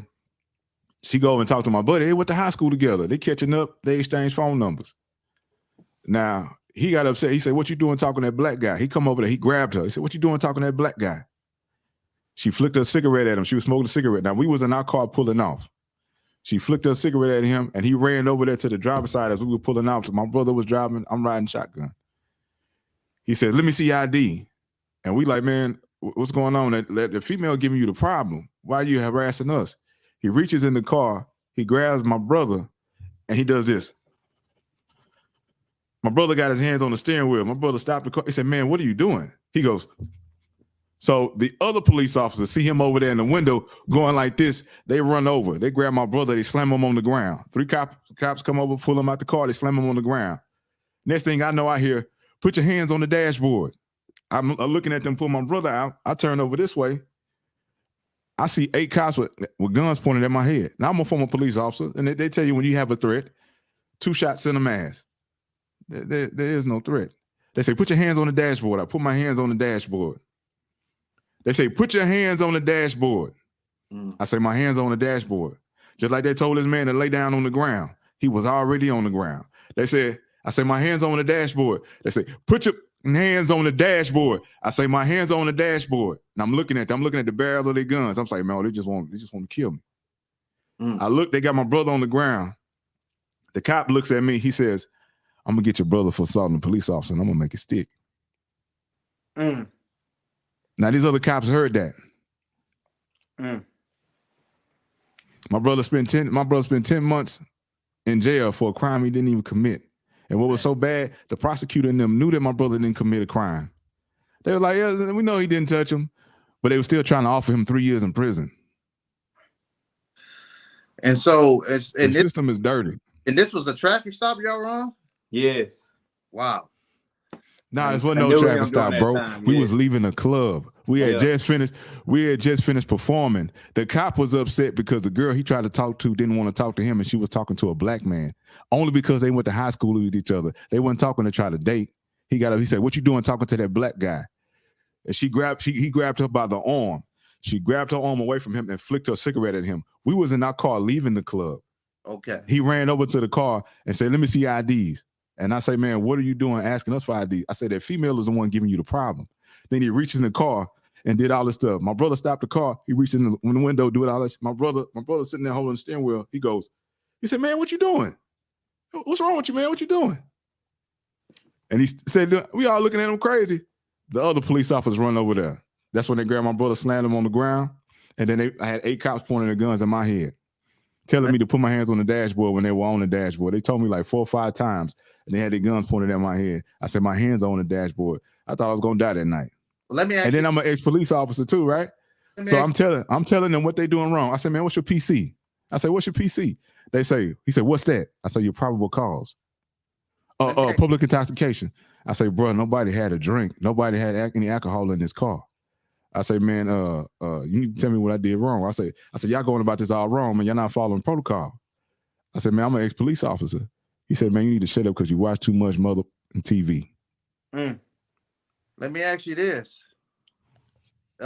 she go and talk to my buddy. They went to high school together. They catching up. They exchange phone numbers. Now, he got upset. He said, what you doing talking to that black guy? He come over there. He grabbed her. He said, what you doing talking to that black guy? She flicked her cigarette at him. She was smoking a cigarette. Now, we was in our car pulling off. She flicked her cigarette at him, and he ran over there to the driver's side as we were pulling off. My brother was driving. I'm riding shotgun. He says, let me see your ID. And we like, man, what's going on? That the female giving you the problem. Why are you harassing us? He reaches in the car, he grabs my brother, and he does this. My brother got his hands on the steering wheel. My brother stopped the car. He said, man, what are you doing? He goes. So the other police officers see him over there in the window going like this. They run over. They grab my brother. They slam him on the ground. 3 cops come over, pull him out the car. They slam him on the ground. Next thing I know, I hear, put your hands on the dashboard. I'm looking at them pull my brother out. I turn over this way. I see 8 cops with guns pointed at my head. Now, I'm a former police officer, and they tell you when you have a threat, 2 shots in the ass. There is no threat. They say, put your hands on the dashboard. I put my hands on the dashboard. They say, put your hands on the dashboard. I say, my hands on the dashboard. Just like they told this man to lay down on the ground. He was already on the ground. They said, I say, my hands on the dashboard. They say, put your hands on the dashboard. I say, my hands on the dashboard. And I'm looking at the barrel of their guns. I'm like, man, they just want to kill me. I look, they got my brother on the ground. The cop looks at me. He says, I'm going to get your brother for assaulting a police officer, and I'm going to make it stick. Now, these other cops heard that. My brother spent 10 months in jail for a crime he didn't even commit. And what was so bad, the prosecutor and them knew that my brother didn't commit a crime. They were like, yeah, we know he didn't touch him, but they were still trying to offer him 3 years in prison. And so the system is dirty. And this was a traffic stop y'all were on? Yes. Wow. Nah, this wasn't no traffic stop, bro. We was leaving a club. We had just finished performing. The cop was upset because the girl he tried to talk to didn't want to talk to him, and she was talking to a black man. Only because they went to high school with each other. They weren't talking to try to date. He got up, he said, what you doing talking to that black guy? And he grabbed her by the arm. She grabbed her arm away from him and flicked her cigarette at him. We was in our car leaving the club. Okay. He ran over to the car and said, let me see IDs. And I say, man, what are you doing asking us for IDs? I said, that female is the one giving you the problem. Then he reached in the car and did all this stuff. My brother stopped the car. He reached in the window, doing all this. My brother sitting there holding the steering wheel. He said, man, what you doing? What's wrong with you, man? What you doing? And he said, we all looking at him crazy. The other police officers run over there. That's when they grabbed my brother, slammed him on the ground. And then I had 8 cops pointing their guns at my head, telling me to put my hands on the dashboard when they were on the dashboard. They told me like 4 or 5 times, and they had their guns pointed at my head. I said, my hands are on the dashboard. I thought I was going to die that night. Well, let me ask and then I'm an ex-police officer too, right? So I'm telling them what they doing wrong. I said, man, what's your PC? I said, what's your PC? He said, what's that? I said, your probable cause. Public intoxication. I say, bro, nobody had a drink. Nobody had any alcohol in this car. I say, man, you need to tell me what I did wrong. I said, y'all going about this all wrong, man. Y'all not following protocol. I said, man, I'm an ex-police officer. He said, man, you need to shut up because you watch too much mother and TV. Let me ask you this. Do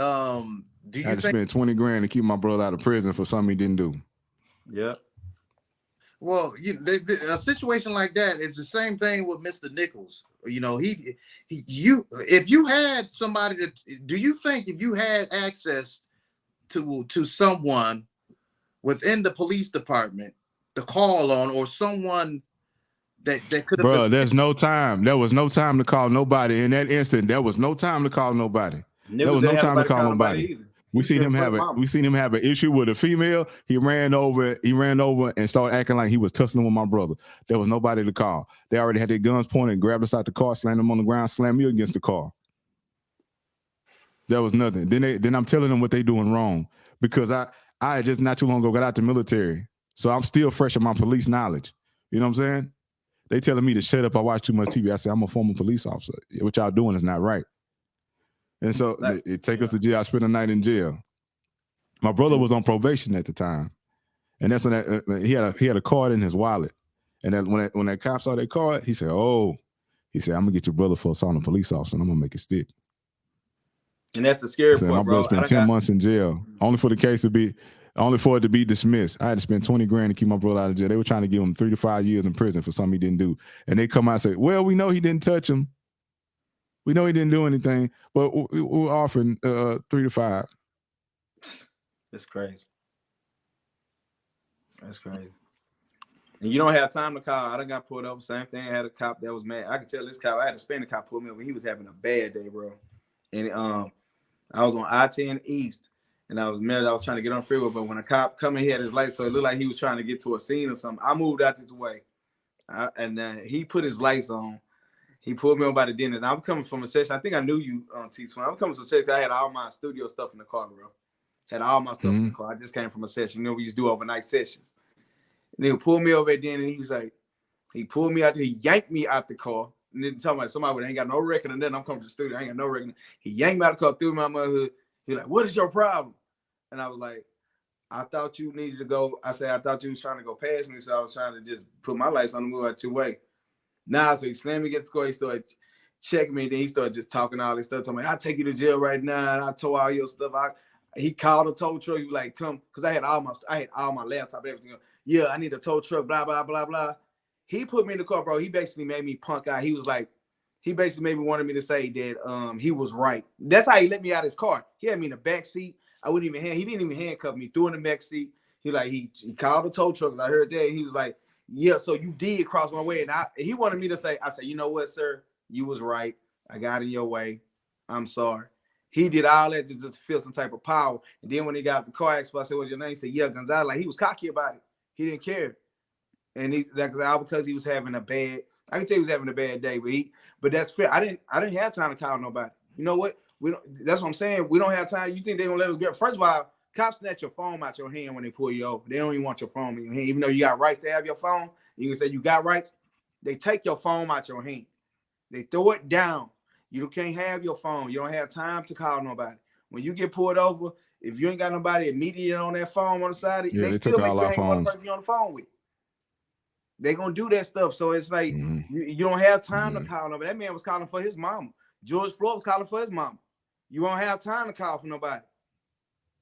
you I had to spend $20,000 to keep my brother out of prison for something he didn't do? Yeah. Well, a situation like that is the same thing with Mr. Nichols. You know, if you had somebody do you think if you had access to someone within the police department to call on, or someone that could have... Bro, there's no time. There was no time to call nobody in that instant. There was no time to call nobody. There was no time to call nobody. We seen him have an issue with a female. He ran over and started acting like he was tussling with my brother. There was nobody to call. They already had their guns pointed, grabbed us out the car, slammed him on the ground, slammed me against the car. There was nothing. Then I'm telling them what they doing wrong, because I just not too long ago got out the military. So I'm still fresh in my police knowledge. You know what I'm saying? They telling me to shut up. I watch too much TV. I say, I'm a former police officer. What y'all doing is not right. And so they take us to jail. I spent a night in jail. My brother was on probation at the time. And that's when he had a card in his wallet. And then when that cop saw that card, he said, I'm going to get your brother for assaulting a police officer, and I'm going to make it stick. And that's the scary part, my brother spent 10 months in jail, only for it to be dismissed. I had to spend $20,000 to keep my brother out of jail. They were trying to give him 3 to 5 years in prison for something he didn't do. And they come out and say, well, we know he didn't touch him. We know he didn't do anything, but we're offering 3 to 5. That's crazy. That's crazy. And you don't have time to call. I done got pulled over. Same thing. I had a cop that was mad. I could tell this cop. I had to Spanish cop pull me over. He was having a bad day, bro. And I was on I-10 East, And I was trying to get on the freeway, but when a cop come in, he had his lights, so it looked like he was trying to get to a scene or something. I moved out this way, and he put his lights on. He pulled me over by the den, and I'm coming from a session. I think I knew you on T-Swin. I'm coming from a session. I had all my studio stuff in the car, bro. Had all my stuff in the car. I just came from a session. You know, we used to do overnight sessions. And he pulled me over at the end, and he was like, he pulled me out there. He yanked me out the car. And then talking about somebody that ain't got no record, and then I'm coming to the studio. I ain't got no record. He yanked me out the car, threw me out my hood. He like, what is your problem? And I was like, I thought you needed to go. I said, I thought you was trying to go past me, so I was trying to just put my lights on the move out your way. Nah, so he slammed me against the score. He started checking me. Then he started just talking all this stuff. Talking me, I'll take you to jail right now. And I tow all your stuff. He called a tow truck. He was like, come, because I had all my laptop, everything. Yeah, I need a tow truck, blah, blah, blah, blah. He put me in the car, bro. He basically made me punk out. He was like, he basically maybe wanted me to say that he was right. That's how he let me out of his car. He had me in the back seat. He didn't even handcuff me, threw in the back seat. He called the tow truck. I heard that. He was like, yeah, so you did cross my way. And he wanted me to say, I said, you know what, sir? You was right. I got in your way. I'm sorry. He did all that just to feel some type of power. And then when he got the car, I said, what's your name? He said, yeah, Gonzalez. Like, he was cocky about it. He didn't care. And because he was having a bad, I can tell he was having a bad day, but that's fair. I didn't have time to call nobody. You know what? That's what I'm saying. We don't have time. You think they're gonna let us get? First of all, cops snatch your phone out your hand when they pull you over. They don't even want your phone in your hand, even though you got rights to have your phone. You can say you got rights. They take your phone out your hand. They throw it down. You can't have your phone. You don't have time to call nobody. When you get pulled over, if you ain't got nobody immediately on that phone on the side, they still make you hang one person you're on the phone with. They gonna do that stuff. So it's like you don't have time to call nobody. That man was calling for his mama. George Floyd was calling for his mama. You won't have time to call for nobody.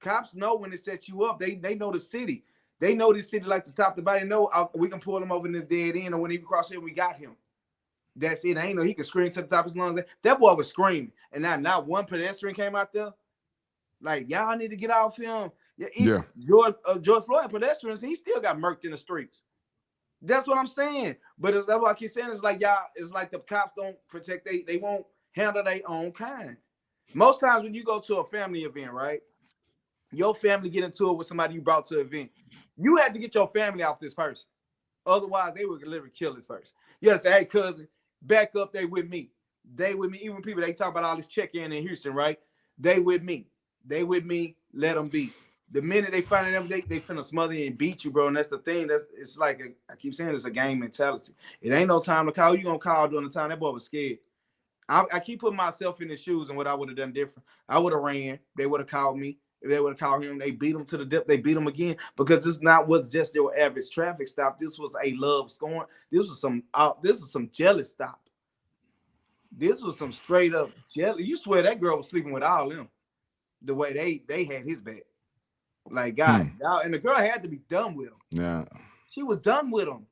Cops know when they set you up. They know the city. They know this city like the top of the body. They know we can pull him over in this dead end, or when he cross here, we got him. That's it. I ain't know he could scream to the top of his lungs. That boy was screaming, and now not one pedestrian came out there. Like, y'all need to get off him. Yeah. George Floyd pedestrians, he still got murked in the streets. That's what I'm saying. But that's what I keep saying. It's like y'all. It's like the cops don't protect. They won't handle their own kind. Most times when you go to a family event, right? Your family get into it with somebody you brought to an event. You had to get your family off this person. Otherwise, they would literally kill this person. You gotta say, hey, cousin, back up. They with me. They with me. Even people, they talk about all this check-in in Houston, right? They with me. They with me. Let them be. The minute they find them, they finna smother you and beat you, bro. And that's the thing. It's like I keep saying, it's a gang mentality. It ain't no time to call. You gonna call during the time. That boy was scared. I keep putting myself in his shoes and what I would have done different. I would have ran. They would have called me. If they would have called him, they beat him to the dip. They beat him again because this was just your average traffic stop. This was a love scorn. This was some jealous stop. This was some straight up jealous. You swear that girl was sleeping with all them. The way they had his back. Like, God, and the girl had to be done with him. Yeah. She was done with him.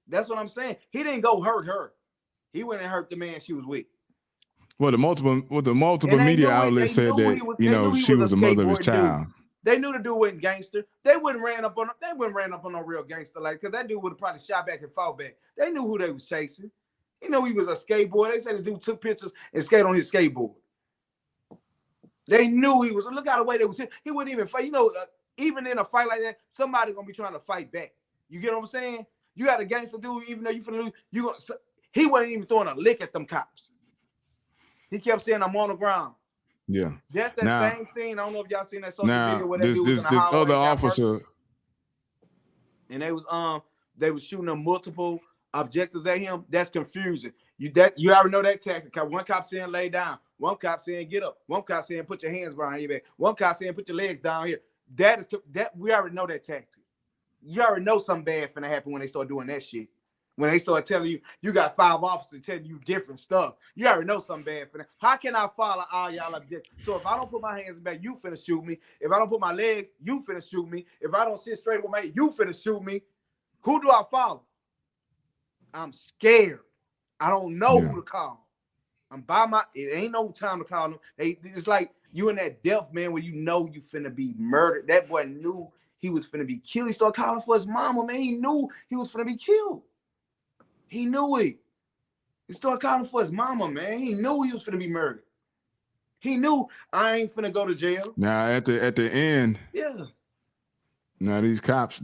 That's what I'm saying. He didn't go hurt her. He went and hurt the man she was with. Well, the multiple media outlets said that she was the mother of his child. They knew the dude wasn't gangster. They wouldn't ran up on no real gangster, like, because that dude would have probably shot back and fought back. They knew who they was chasing. He knew he was a skateboarder. They said the dude took pictures and skated on his skateboard. They knew he was. Look how the way they was. He wouldn't even fight. Even in a fight like that, somebody gonna be trying to fight back. You get what I'm saying? You got a gangster dude, even though you finna lose, he wasn't even throwing a lick at them cops. He kept saying, "I'm on the ground." Yeah. That's that same scene. I don't know if y'all seen that social video where that dude was in the other officer. And they was shooting them multiple objectives at him. That's confusing. You already know that tactic. One cop saying lay down. One cop saying get up. One cop saying put your hands behind your back. One cop saying put your legs down here. That we already know that tactic. You already know something bad finna happen when they start doing that shit. When they start telling you got 5 officers telling you different stuff, you already know something bad finna. How can I follow all y'all objectives? So if I don't put my hands back, you finna shoot me. If I don't put my legs, you finna shoot me. If I don't sit straight with my, you finna shoot me. Who do I follow? I'm scared. I don't know who to call. It ain't no time to call them. It's like you in that death, man, where you know you finna be murdered. That boy knew he was finna be killed. He started calling for his mama, man. He knew he was finna be killed. He knew it. He started calling for his mama, man. He knew he was finna be murdered. He knew I ain't finna go to jail. Now at the end, Yeah. now these cops,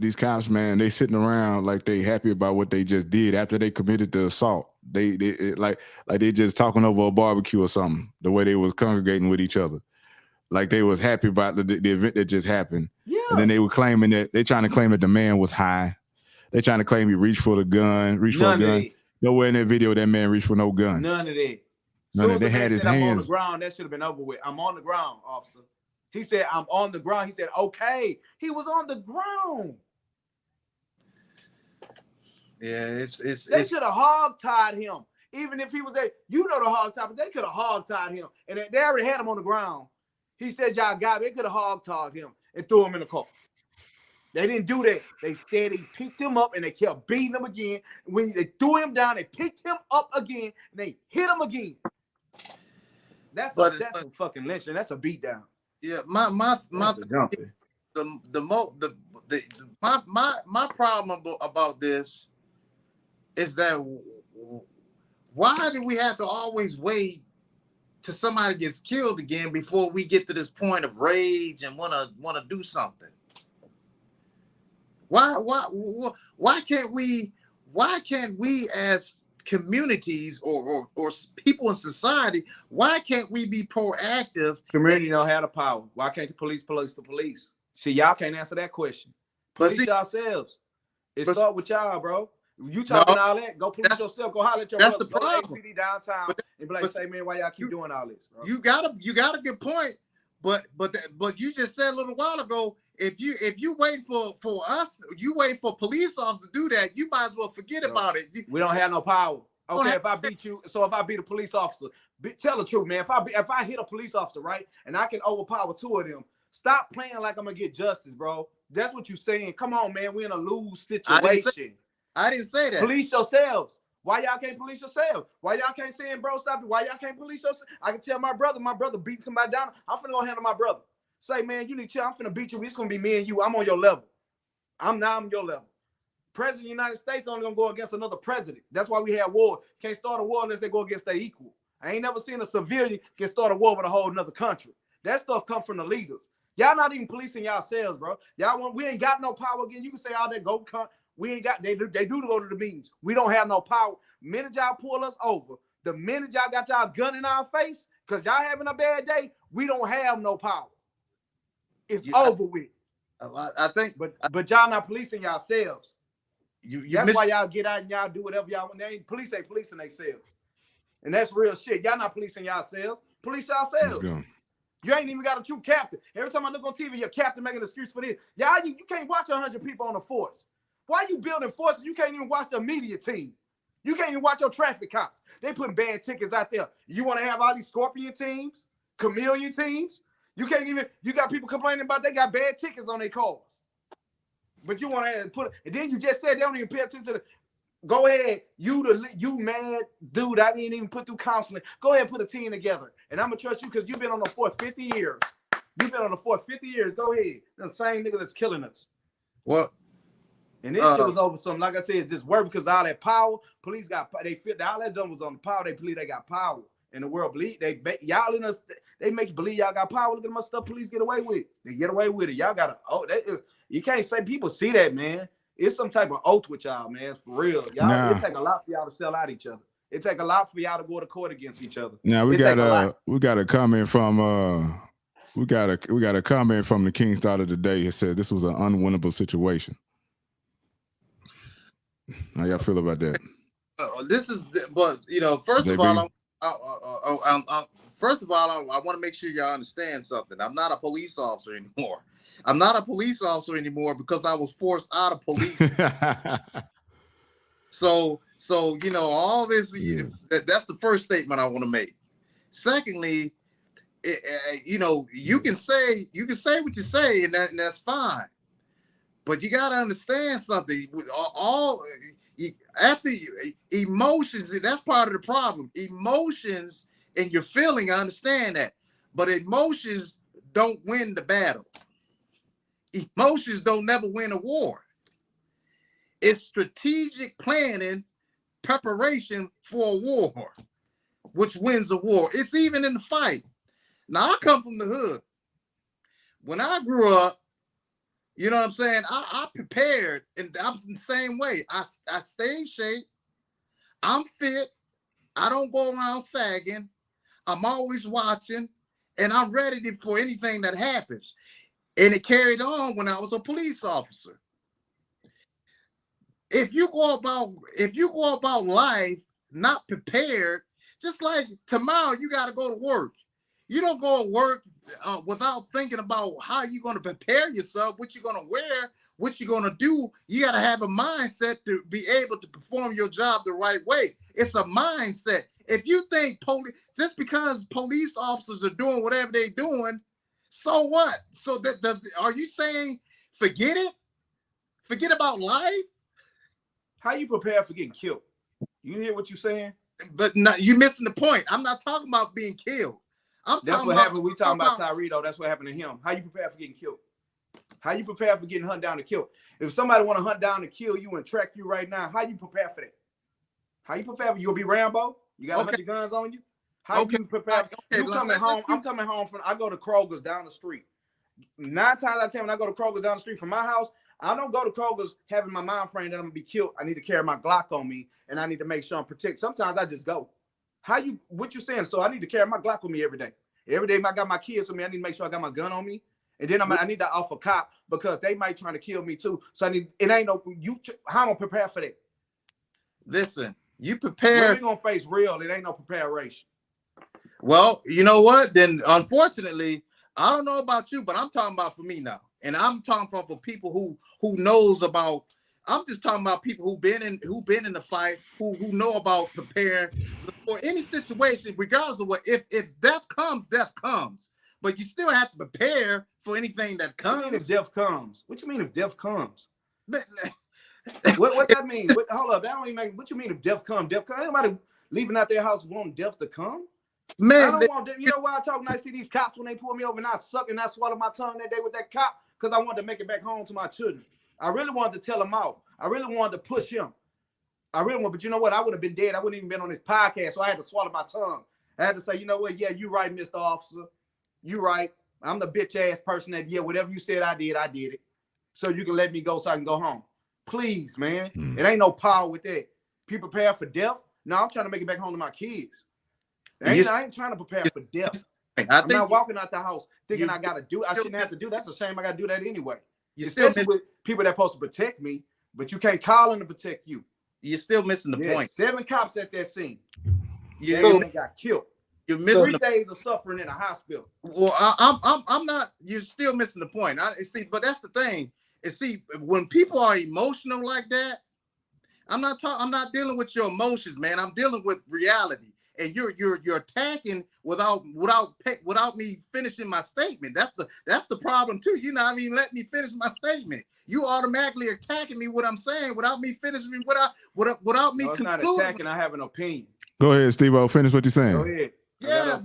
man, they sitting around like they happy about what they just did after they committed the assault. They like they just talking over a barbecue or something. The way they was congregating with each other, like they was happy about the event that just happened. Yeah. And then they were claiming that they trying to claim that the man was high. They trying to claim he reached for the gun, Nowhere in that video that man reached for no gun. None of that. None of that. They had his hands. I'm on the ground. That should have been over with. I'm on the ground, officer. He said, I'm on the ground. He said, okay. He was on the ground. Yeah, They should have hog-tied him. Even if he was there, the hog-tie, but they could have hog-tied him. And they already had him on the ground. He said, y'all got me. They could have hog-tied him and threw him in the car. They didn't do that. They steady picked him up and they kept beating him again. When they threw him down, they picked him up again and they hit him again. That's a fucking lynching. That's a beatdown. Yeah, my problem about this is that why do we have to always wait till somebody gets killed again before we get to this point of rage and wanna do something? Why can't we as communities or people in society, why can't we be proactive? Community don't have the power. Why can't the police the police? See, y'all can't answer that question. Police yourselves. It start with y'all, bro. You talking all that, go police yourself, go holler at your that's brother, the problem. go to APD downtown and be like, say, man, why y'all keep doing all this, bro? You got a good point, but you just said a little while ago, if you wait for us, you wait for police officers to do that, you might as well forget about it. We don't have no power. Okay, if I beat you, so if I beat a police officer, tell the truth, man. If I hit a police officer, right, and I can overpower two of them, stop playing like I'm gonna get justice, bro. That's what you're saying. Come on, man. We're in a lose situation. I didn't say that. Police yourselves. Why y'all can't police yourselves? Why y'all can't say, bro, stop it? Why y'all can't police yourselves? I can tell my brother beat somebody down. I'm finna go handle my brother. Say, man, you need to chill. I'm finna beat you. It's gonna be me and you. I'm on your level. I'm your level. President of the United States only gonna go against another president. That's why we have war. Can't start a war unless they go against their equal. I ain't never seen a civilian can start a war with a whole another country. That stuff come from the leaders. Y'all not even policing yourselves, bro. We ain't got no power again. You can say all that go come. We ain't got, they do go to the meetings. We don't have no power. The minute y'all pull us over, the minute y'all got y'all gun in our face, because y'all having a bad day, we don't have no power. It's over with. I think, but y'all not policing yourselves. That's why y'all get out and y'all do whatever y'all want. Police ain't policing themselves. And that's real shit. Y'all not policing yourselves. Police yourselves. You ain't even got a true captain. Every time I look on TV, your captain making an excuse for this. Y'all, you can't watch 100 people on a force. Why you building forces? You can't even watch the media team. You can't even watch your traffic cops. They putting bad tickets out there. You want to have all these scorpion teams, chameleon teams? You can't even, you got people complaining about they got bad tickets on their cars. But you want to put, and then you just said they don't even pay attention to the, go ahead, you mad dude, I didn't even put through counseling. Go ahead and put a team together. And I'm going to trust you because you've been on the force 50 years. You've been on the force 50 years. Go ahead. The same nigga that's killing us. Well, and this shit was over something. Like I said, it's just work because all that power, police got, they fit, all that jump was on the power. They believe they got power. And the world believe, y'all in us, they make you believe y'all got power. Look at my stuff police get away with. They get away with it. Y'all got to, you can't say people see that, man. It's some type of oath with y'all, man. For real. Y'all, it take a lot for y'all to sell out each other. It take a lot for y'all to go to court against each other. Now we got a comment from we got a comment from the King Starter today. It says this was an unwinnable situation. How y'all feel about that? This is, but first of all, I want to make sure y'all understand something. I'm not a police officer anymore. I'm not a police officer anymore because I was forced out of police. So all this, that's the first statement I want to make. Secondly, you can say what you say, and that's fine. But you got to understand something. After emotions, that's part of the problem. Emotions and your feeling, I understand that. But emotions don't win the battle. Emotions don't never win a war. It's strategic planning, preparation for a war, which wins a war. It's even in the fight. Now, I come from the hood. When I grew up, you know what I'm saying? I prepared, and I was the same way. I stay in shape. I'm fit. I don't go around sagging. I'm always watching, and I'm ready for anything that happens. And it carried on when I was a police officer. If you go about life not prepared, just like tomorrow you got to go to work. You don't go to work without thinking about how you're going to prepare yourself, what you're going to wear, what you're going to do. You got to have a mindset to be able to perform your job the right way. It's a mindset. If you think just because police officers are doing whatever they're doing, so what? So are you saying forget it? Forget about life? How you prepare for getting killed? You hear what you're saying? But you're missing the point. I'm not talking about being killed. That's what happened. We talking about Tyre, though. That's what happened to him. How you prepare for getting killed? How you prepare for getting hunted down to kill? If somebody want to hunt down to kill you and track you right now, how you prepare for that? How you prepare? You'll be Rambo? You got 100 guns on you? How you prepare? You coming home? I'm coming home from. I go to Kroger's down the street. 9 times out of 10, when I go to Kroger's down the street from my house, I don't go to Kroger's having my mind frame that I'm gonna be killed. I need to carry my Glock on me, and I need to make sure I'm protected. Sometimes I just go. What you saying? So I need to carry my Glock with me every day. Every day I got my kids with me. I need to make sure I got my gun on me, and then I need to offer cop because they might try to kill me too. So how I'm gonna prepare for that? Listen, you prepare. When you gonna face real? It ain't no preparation. Well, you know what? Then unfortunately, I don't know about you, but I'm talking about for me now. And I'm talking for people who knows about. I'm just talking about people who've been in the fight, who know about preparing for any situation, regardless of what. If death comes, but you still have to prepare for anything that comes. What do you mean if death comes? What you mean if death comes? What that mean? Hold up, that don't even make. What you mean if death comes? Death comes. Anybody leaving out their house want death to come? Man, I don't want. You know why I talk nice to these cops when they pull me over and I suck and I swallow my tongue that day with that cop? Because I wanted to make it back home to my children. I really wanted to tell him out. I really wanted to push him. But you know what? I would have been dead. I wouldn't even been on this podcast, so I had to swallow my tongue. I had to say, you know what? Yeah, you're right, Mr. Officer. You're right. I'm the bitch-ass person that, whatever you said I did it. So you can let me go so I can go home. Please, man. It ain't no power with that. People prepare for death? No, I'm trying to make it back home to my kids. I ain't trying to prepare for death. I'm not walking out the house thinking I got to do. I shouldn't have to do. That's a shame. I got to do that anyway. Especially with people that's supposed to protect me, but you can't call them to protect you. You're still missing the point. 7 cops at that scene. Yeah, they got killed. You're missing 3 days of suffering in a hospital. Well, I'm not. You're still missing the point. But that's the thing. When people are emotional like that, I'm not dealing with your emotions, man. I'm dealing with reality. And you're attacking without me finishing my statement. That's the problem too. You're not even letting me finish my statement. You automatically attacking me what I'm saying without me finishing without me concluding. Not attacking. I have an opinion. Go ahead, Steve-O. Finish what you're saying. Go ahead. Yeah,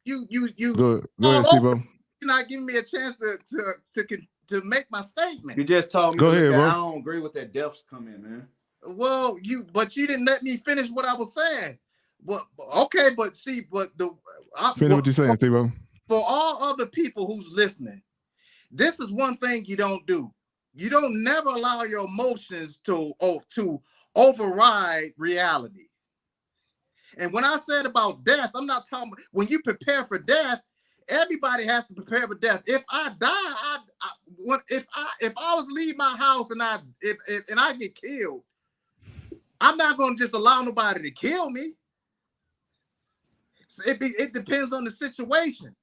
you go ahead, Steve-O. You're not giving me a chance to make my statement. You just told me. Go ahead, bro. I don't agree with that deaths come in, man. Well, you didn't let me finish what I was saying. But okay, finish what you're saying, Steve-O. For all other people who's listening, this is one thing you don't do. You don't never allow your emotions to override reality. And when I said about death, I'm not talking when you prepare for death. Everybody has to prepare for death. If I die, if I was leave my house and I get killed, I'm not going to just allow nobody to kill me. It depends on the situation,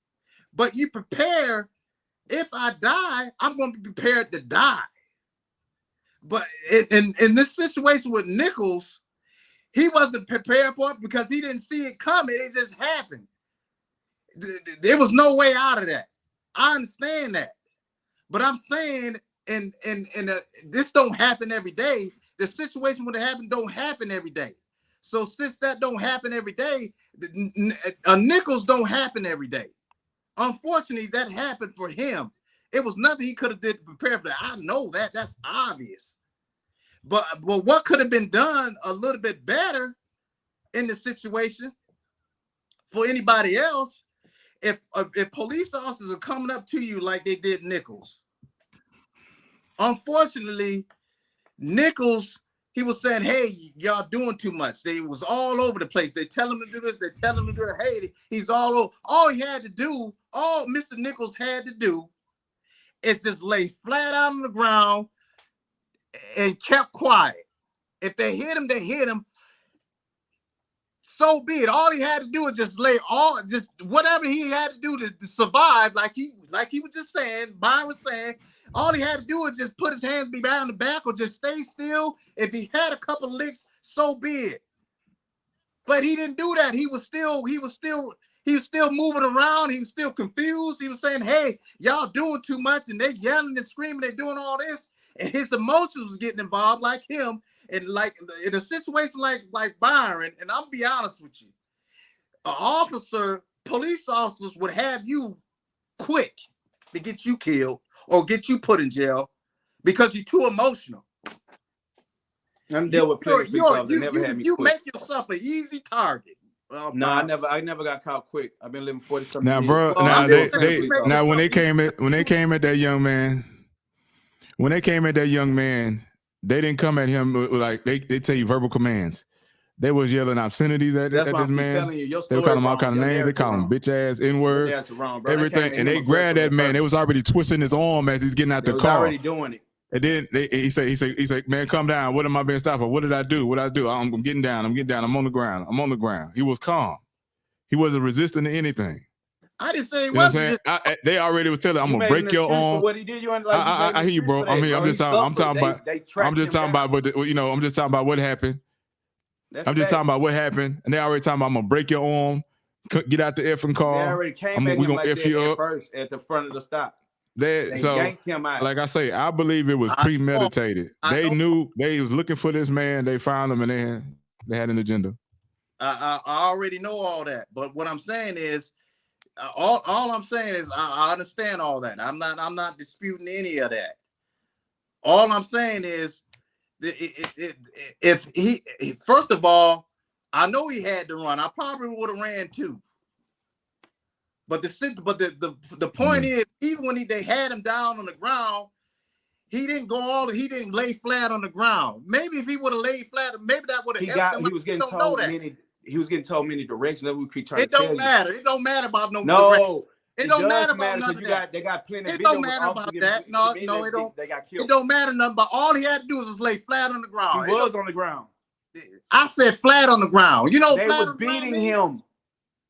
but you prepare. If I die, I'm going to be prepared to die. But in this situation with Nichols, he wasn't prepared for it because he didn't see it coming. It just happened. There was no way out of that. I understand that, but I'm saying, this don't happen every day. The situation when it happened don't happen every day. So since that don't happen every day, Nichols don't happen every day. Unfortunately, that happened for him. It was nothing he could have did to prepare for that. I know that. That's obvious. But what could have been done a little bit better in the situation for anybody else if police officers are coming up to you like they did Nichols, unfortunately, Nichols, he was saying, hey, y'all doing too much. They was all over the place. They tell him to do this. They tell him to do it. Hey, he's all over. All he had to do, all Mr. Nichols had to do is just lay flat out on the ground and kept quiet. If they hit him, they hit him. So be it. All he had to do is just just whatever he had to do to survive, like he was just saying, Byron was saying, all he had to do is just put his hands behind the back or just stay still. If he had a couple licks, so be it. But he didn't do that. He was still moving around. He was still confused. He was saying, hey, y'all doing too much, and they yelling and screaming, they're doing all this, and his emotions was getting involved like him. And like in a situation like Byron, and I'll be honest with you, police officers would have you quick to get you killed or get you put in jail because you're too emotional. I'm dealt with plenty of people. You make yourself an easy target. No, I never got caught quick. I've been living 40-something now, years. bro. Now, when they came at that young man, they didn't come at him like they tell you verbal commands. They was yelling obscenities at this man. They were calling him all kind of names. They call him bitch ass, N-word, everything. And they grabbed that man. They was already twisting his arm as he's getting out the car. Already doing it. And then he said, man, come down. What am I being stopped for? What did I do? I'm getting down. I'm on the ground. He was calm. He wasn't resisting to anything. I didn't say he wasn't. They already was telling him, I'm gonna break your arm. What he did, I hear you, bro. I'm just talking about what happened. I'm just talking about what happened, and they already talking about I'm gonna break your arm. Get out the effing car. They already came at him like F you up first at the front of the stop. They yanked him out. Like I say, I believe it was premeditated. They knew they was looking for this man. They found him, and they had an agenda. I already know all that, but what I'm saying is. All I'm saying is I understand all that. I'm not disputing any of that. All I'm saying is if he first of all, I know he had to run. I probably would have ran too. But the point is, even when they had him down on the ground, he didn't lay flat on the ground. Maybe if he would have laid flat, maybe that would have helped him. He was getting told many directions that we could try. It don't matter. It don't matter about no direction. It don't matter about none of that. They got plenty. It don't matter about that. No, it don't. They got killed. It don't matter nothing. But all he had to do was just lay flat on the ground. He was on the ground. I said flat on the ground. You know, they was beating him.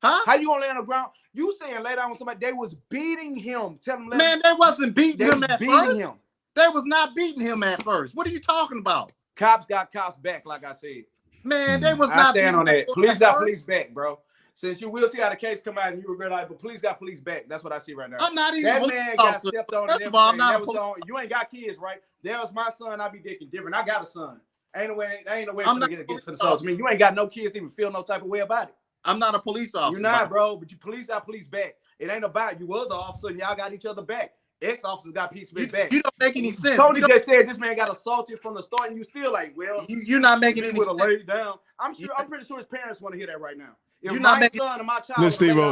Huh? How you gonna lay on the ground? You saying lay down with somebody? They was beating him. Tell him. Man, they wasn't beating him at first. They was not beating him at first. What are you talking about? Cops got cops back, like I said. Man, they was not. I stand on that. Police got police back, bro. Since you will see how the case come out and you regret it, but police got police back. That's what I see right now. I'm not even. That man got stepped on. First of all, I'm not. You ain't got kids, right? There was my son. I be thinking different. I got a son. Ain't no way to get to the soul. I mean, you ain't got no kids to even feel no type of way about it. I'm not a police officer. You're not, bro. But you police got police back. It ain't about you was the officer and y'all got each other back. Ex-officers got police back. You don't make any sense. Tony just said this man got assaulted from the start, and you still like, well, you're not making any sense. Laid down. I'm pretty sure his parents want to hear that right now. If you're my not making, son and my child,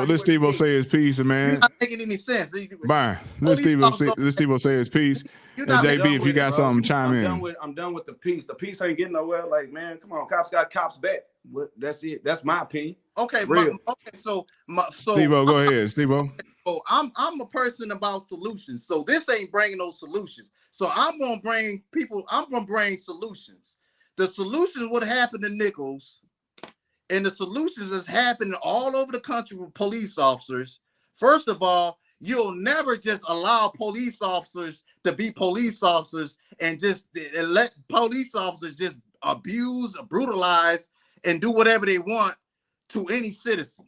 let Steve-O say his piece, man. You're not making any sense. Byron, let Steve-O say his piece. And JB, if you got something, chime in. I'm done with the piece. The piece ain't getting nowhere. Like, man, come on, cops got cops back. That's it. That's my opinion. Okay, so Steve-O, go ahead, Steve-O. So I'm a person about solutions. So this ain't bringing no solutions. So I'm gonna bring solutions. The solutions would happen to Nichols, and the solutions is happening all over the country with police officers. First of all, you'll never just allow police officers to be police officers and let police officers just abuse, brutalize, and do whatever they want to any citizen.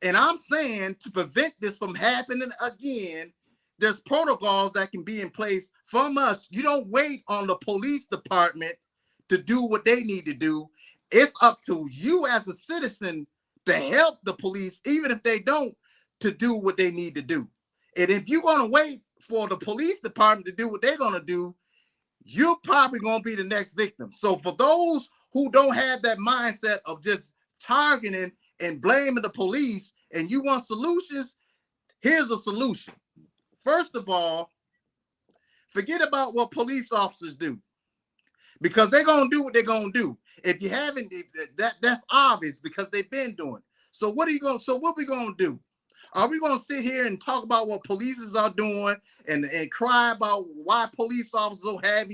And I'm saying to prevent this from happening again, there's protocols that can be in place from us. You don't wait on the police department to do what they need to do. It's up to you as a citizen to help the police, even if they don't, to do what they need to do. And if you're going to wait for the police department to do what they're going to do, you're probably going to be the next victim. So for those who don't have that mindset of just targeting and blaming the police, and you want solutions, Here's a solution. First of all, forget about what police officers do, because they're going to do what they're going to do. If you haven't, that's obvious because they've been doing it. So what we going to do? Are we going to sit here and talk about what police are doing and cry about why police officers don't have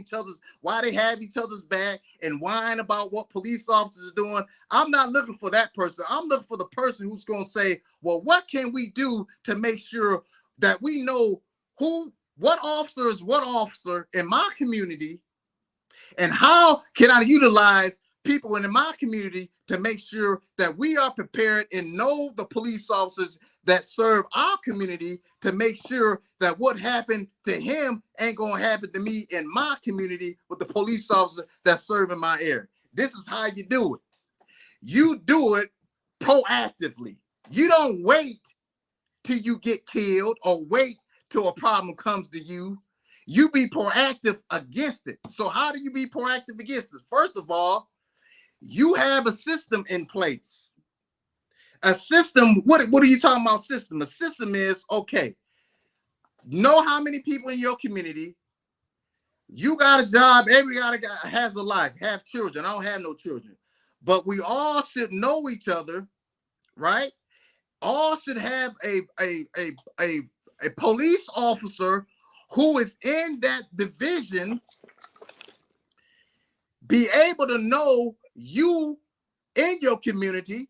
why they have each other's back and whine about what police officers are doing? I'm not looking for that person. I'm looking for the person who's going to say, well, what can we do to make sure that we know what officer is what officer in my community, and how can I utilize people in my community to make sure that we are prepared and know the police officers that serve our community, to make sure that what happened to him ain't gonna happen to me in my community with the police officer that serve in my area. This is how you do it. You do it proactively. You don't wait till you get killed or wait till a problem comes to you. You be proactive against it. So how do you be proactive against it? First of all, you have a system in place. A system, what are you talking about system? A system is, okay, know how many people in your community, you got a job, every guy has a life, have children. I don't have no children. But we all should know each other, right? All should have a police officer who is in that division be able to know you in your community,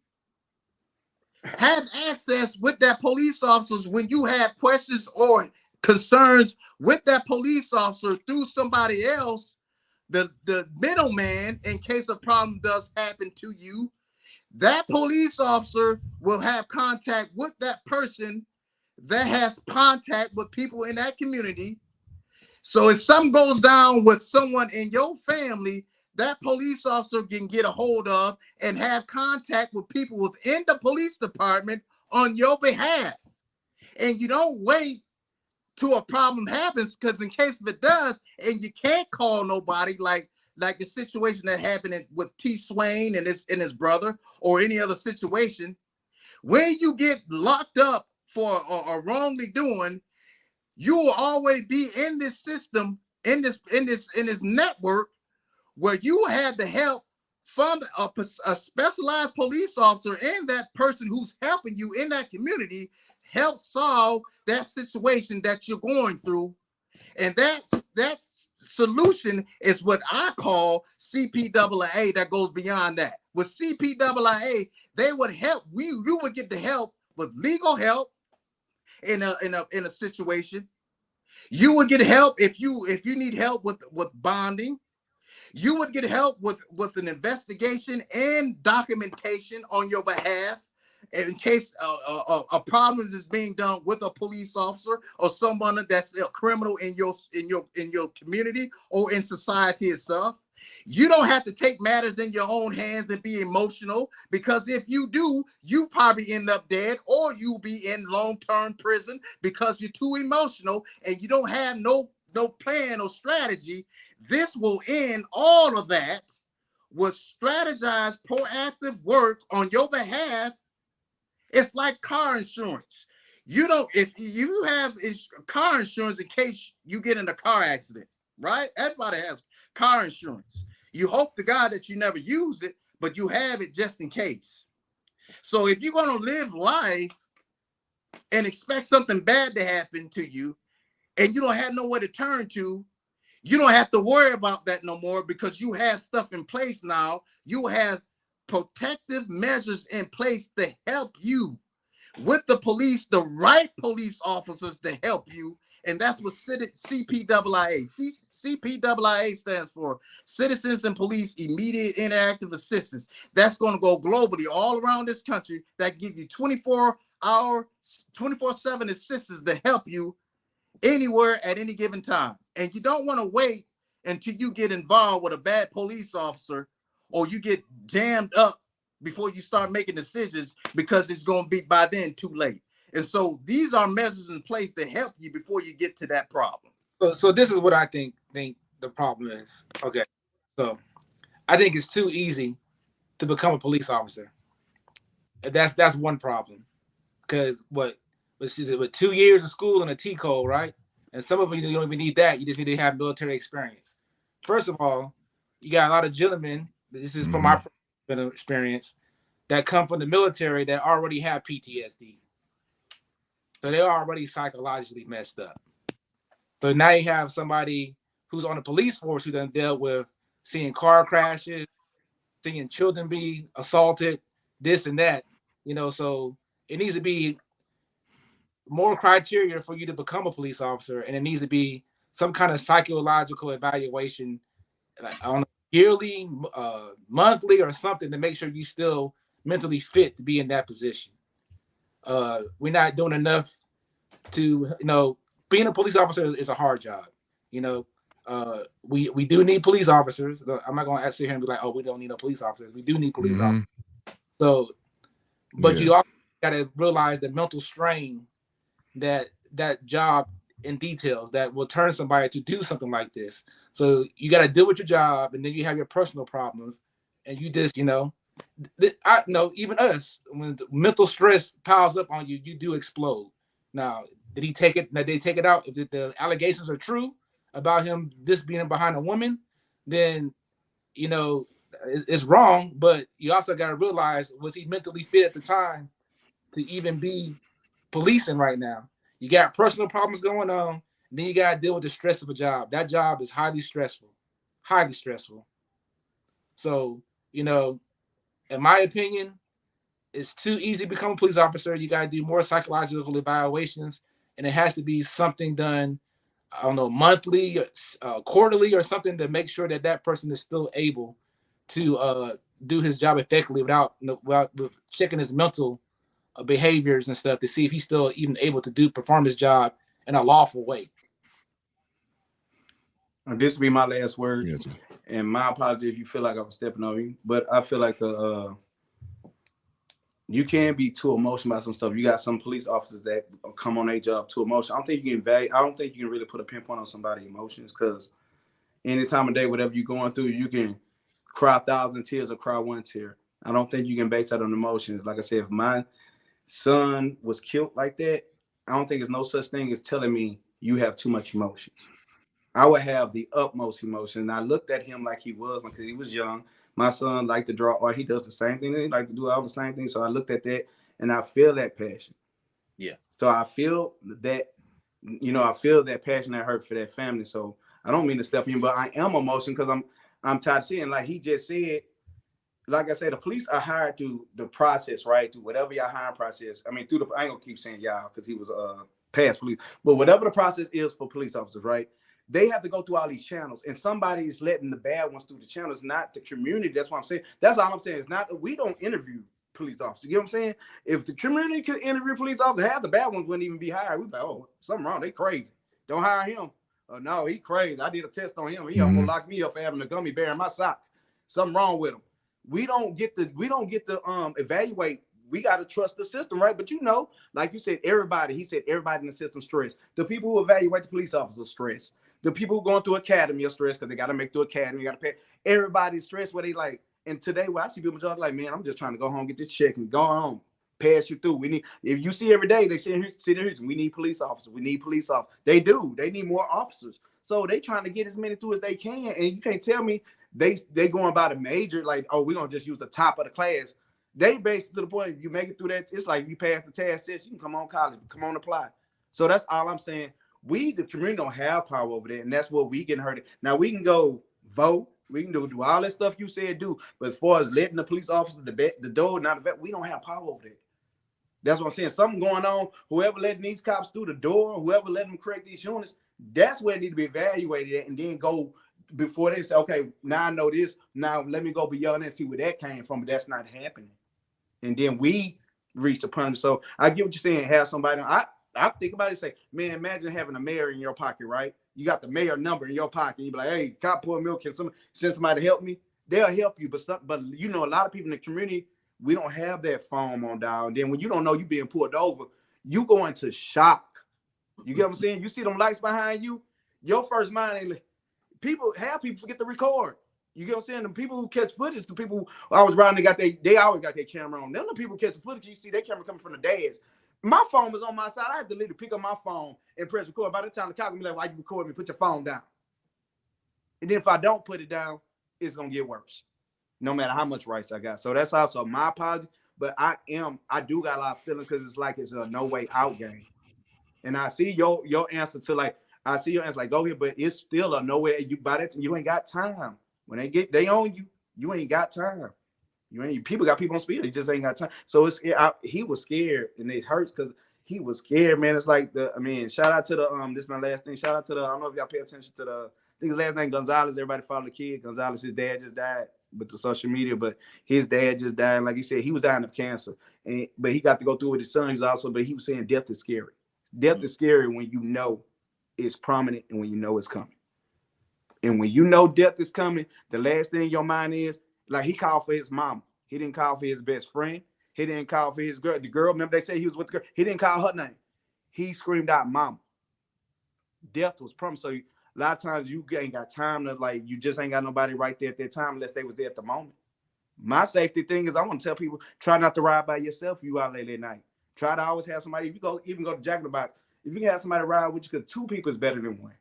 have access with that police officers when you have questions or concerns with that police officer through somebody else, the middleman, in case a problem does happen to you. That police officer will have contact with that person that has contact with people in that community. So if something goes down with someone in your family, that police officer can get a hold of and have contact with people within the police department on your behalf. And you don't wait till a problem happens, because in case if it does and you can't call nobody, like the situation that happened with T. Swain and his brother, or any other situation, when you get locked up for or wrongly doing, you will always be in this system, in this network, where you had the help from a specialized police officer and that person who's helping you in that community help solve that situation that you're going through. And that solution is what I call CPAA, that goes beyond that. With CPAA, they would help you would get the help with legal help in a situation. You would get help if you need help with bonding. You would get help with an investigation and documentation on your behalf in case a problem is being done with a police officer or someone that's a criminal in your community or in society itself. You don't have to take matters in your own hands and be emotional, because if you do, you probably end up dead, or you'll be in long-term prison because you're too emotional and you don't have no plan or strategy. This will end all of that with strategized, proactive work on your behalf. It's like car insurance. If you have car insurance in case you get in a car accident, right? Everybody has car insurance. You hope to God that you never use it, but you have it just in case. So if you're going to live life and expect something bad to happen to you, and you don't have nowhere to turn to, you don't have to worry about that no more, because you have stuff in place now. You have protective measures in place to help you with the police, the right police officers to help you. And that's what CPAA. CPAA stands for Citizens and Police Immediate Interactive Assistance. That's going to go globally all around this country, that give you 24-hour, 24/7 assistance to help you anywhere at any given time. And you don't want to wait until you get involved with a bad police officer or you get jammed up before you start making decisions, because it's going to be by then too late. And so these are measures in place to help you before you get to that problem. So this is what I think the problem is. Okay. So I think it's too easy to become a police officer. That's one problem. Because with 2 years of school and a T code, right? And some of them you don't even need that. You just need to have military experience. First of all, you got a lot of gentlemen. This is from my experience that come from the military that already have PTSD. So they're already psychologically messed up. So now you have somebody who's on the police force who done dealt with seeing car crashes, seeing children be assaulted, this and that. So it needs to be more criteria for you to become a police officer, and it needs to be some kind of psychological evaluation, like on a yearly, monthly, or something to make sure you still mentally fit to be in that position. We're not doing enough to, being a police officer is a hard job. We do need police officers. I'm not going to sit here and be like, oh, we don't need no police officers. We do need police officers. So, but you also got to realize the mental strain that job in details that will turn somebody to do something like this. So you got to deal with your job, and then you have your personal problems, and you just, I know even us, when the mental stress piles up on you, you do explode. Now, did he take it? Did they take it out? If the allegations are true about him this being behind a woman, then it's wrong. But you also got to realize, was he mentally fit at the time to even be policing right now? You got personal problems going on, and then you got to deal with the stress of a job. That job is highly stressful. So, in my opinion, it's too easy to become a police officer. You got to do more psychological evaluations, and it has to be something done, I don't know, monthly, quarterly, or something to make sure that person is still able to do his job effectively without checking his mental behaviors and stuff to see if he's still even able to perform his job in a lawful way. This will be my last word, and my apology if you feel like I was stepping on you, but I feel like you can't be too emotional about some stuff. You got some police officers that come on their job too emotional. I don't think you can really put a pinpoint on somebody's emotions, because any time of day, whatever you're going through, you can cry 1,000 tears or cry 1 tear. I don't think you can base that on emotions. Like I said, if my son was killed like that, I don't think there's no such thing as telling me you have too much emotion. I would have the utmost emotion. And I looked at him like he was, because he was young. My son liked to draw art. He does the same thing. He likes to do all the same things. So I looked at that, and I feel that passion. Yeah. So I feel that, I feel that passion, that hurt for that family. So I don't mean to step in, but I am emotional, because I'm tired of seeing, like he just said, like I said, the police are hired through the process, right? Through whatever your hiring process. I mean, I ain't gonna keep saying y'all, because he was past police, but whatever the process is for police officers, right? They have to go through all these channels, and somebody is letting the bad ones through the channels, not the community. That's what I'm saying. That's all I'm saying. It's not that we don't interview police officers. You know what I'm saying? If the community could interview police officers, half the bad ones wouldn't even be hired. We'd be like, oh, something wrong. They crazy. Don't hire him. No, he crazy. I did a test on him. He almost locked me up for having a gummy bear in my sock. Something wrong with him. We don't get to evaluate. We got to trust the system, right? But like you said, everybody in the system stressed. The people who evaluate the police officers stressed. The people who going through academy are stressed, because they got to make through academy. You got to pay. Everybody's stressed where they like. And today, when I see people like, man, I'm just trying to go home, get this check, and go home, pass you through. We need, if you see every day, they sit here, we need police officers. We need police officers. They do. They need more officers. So they trying to get as many through as they can. And you can't tell me they going by the major, like, oh, we're going to just use the top of the class. They basically, to the point, if you make it through that, it's like you pass the TAS test, you can come on college, come on apply. So that's all I'm saying. We, the community, don't have power over there, and that's what we getting hurt. Now, we can go vote. We can do all that stuff you said do. But as far as letting the police officer, the door, not the vet, we don't have power over there. That's what I'm saying. Something going on. Whoever letting these cops through the door, whoever letting them correct these units, that's where it need to be evaluated at, and then go before they say, okay, now I know this. Now let me go beyond that and see where that came from. But that's not happening. And then we reach the punishment. So I get what you're saying. Have somebody. I think about it and say, man, imagine having a mayor in your pocket, right? You got the mayor number in your pocket. You be like, hey, cop pour milk. Can send somebody to help me? They'll help you. But a lot of people in the community, we don't have that phone on dial. And then when you don't know you being pulled over, you go into shock. You get what I'm saying? You see them lights behind you, your first mind ain't people forget to record. You get what I'm saying? The people who catch footage, the people who I was riding, they always got their camera on. Them the people catch the footage. You see their camera coming from the dash. My phone was on my side. I had to literally pick up my phone and press record. By the time the cop would be like, why you recording me? Put your phone down. And then if I don't put it down, it's going to get worse, no matter how much rights I got. So that's also my apology. But I do got a lot of feelings because it's like it's a no way out game. And I see your answer to like, I see your answer like, go here, but it's still a no way. You by that time, you ain't got time. When they own you, you ain't got time. People got people on speed. He just ain't got time. So he was scared, and it hurts because he was scared, man. It's like shout out to the this is my last thing. Shout out to the, I don't know if y'all pay attention to the, I think his last name Gonzalez. Everybody follow the kid. Gonzalez, his dad just died with the social media, but his dad just died. Like he said, he was dying of cancer, but he got to go through with his son. But he was saying death is scary. Death is scary when you know it's prominent and when you know it's coming. And when you know death is coming, the last thing in your mind is, like, he called for his mama. He didn't call for his best friend. He didn't call for his girl. The girl, remember they say he was with the girl. He didn't call her name. He screamed out mama. Death was promised. So a lot of times you ain't got time to, like, you just ain't got nobody right there at that time unless they was there at the moment. My safety thing is I want to tell people, try not to ride by yourself if you out late at night. Try to always have somebody. If you even go to Jack in the Box, if you can have somebody ride with you, because 2 people is better than 1.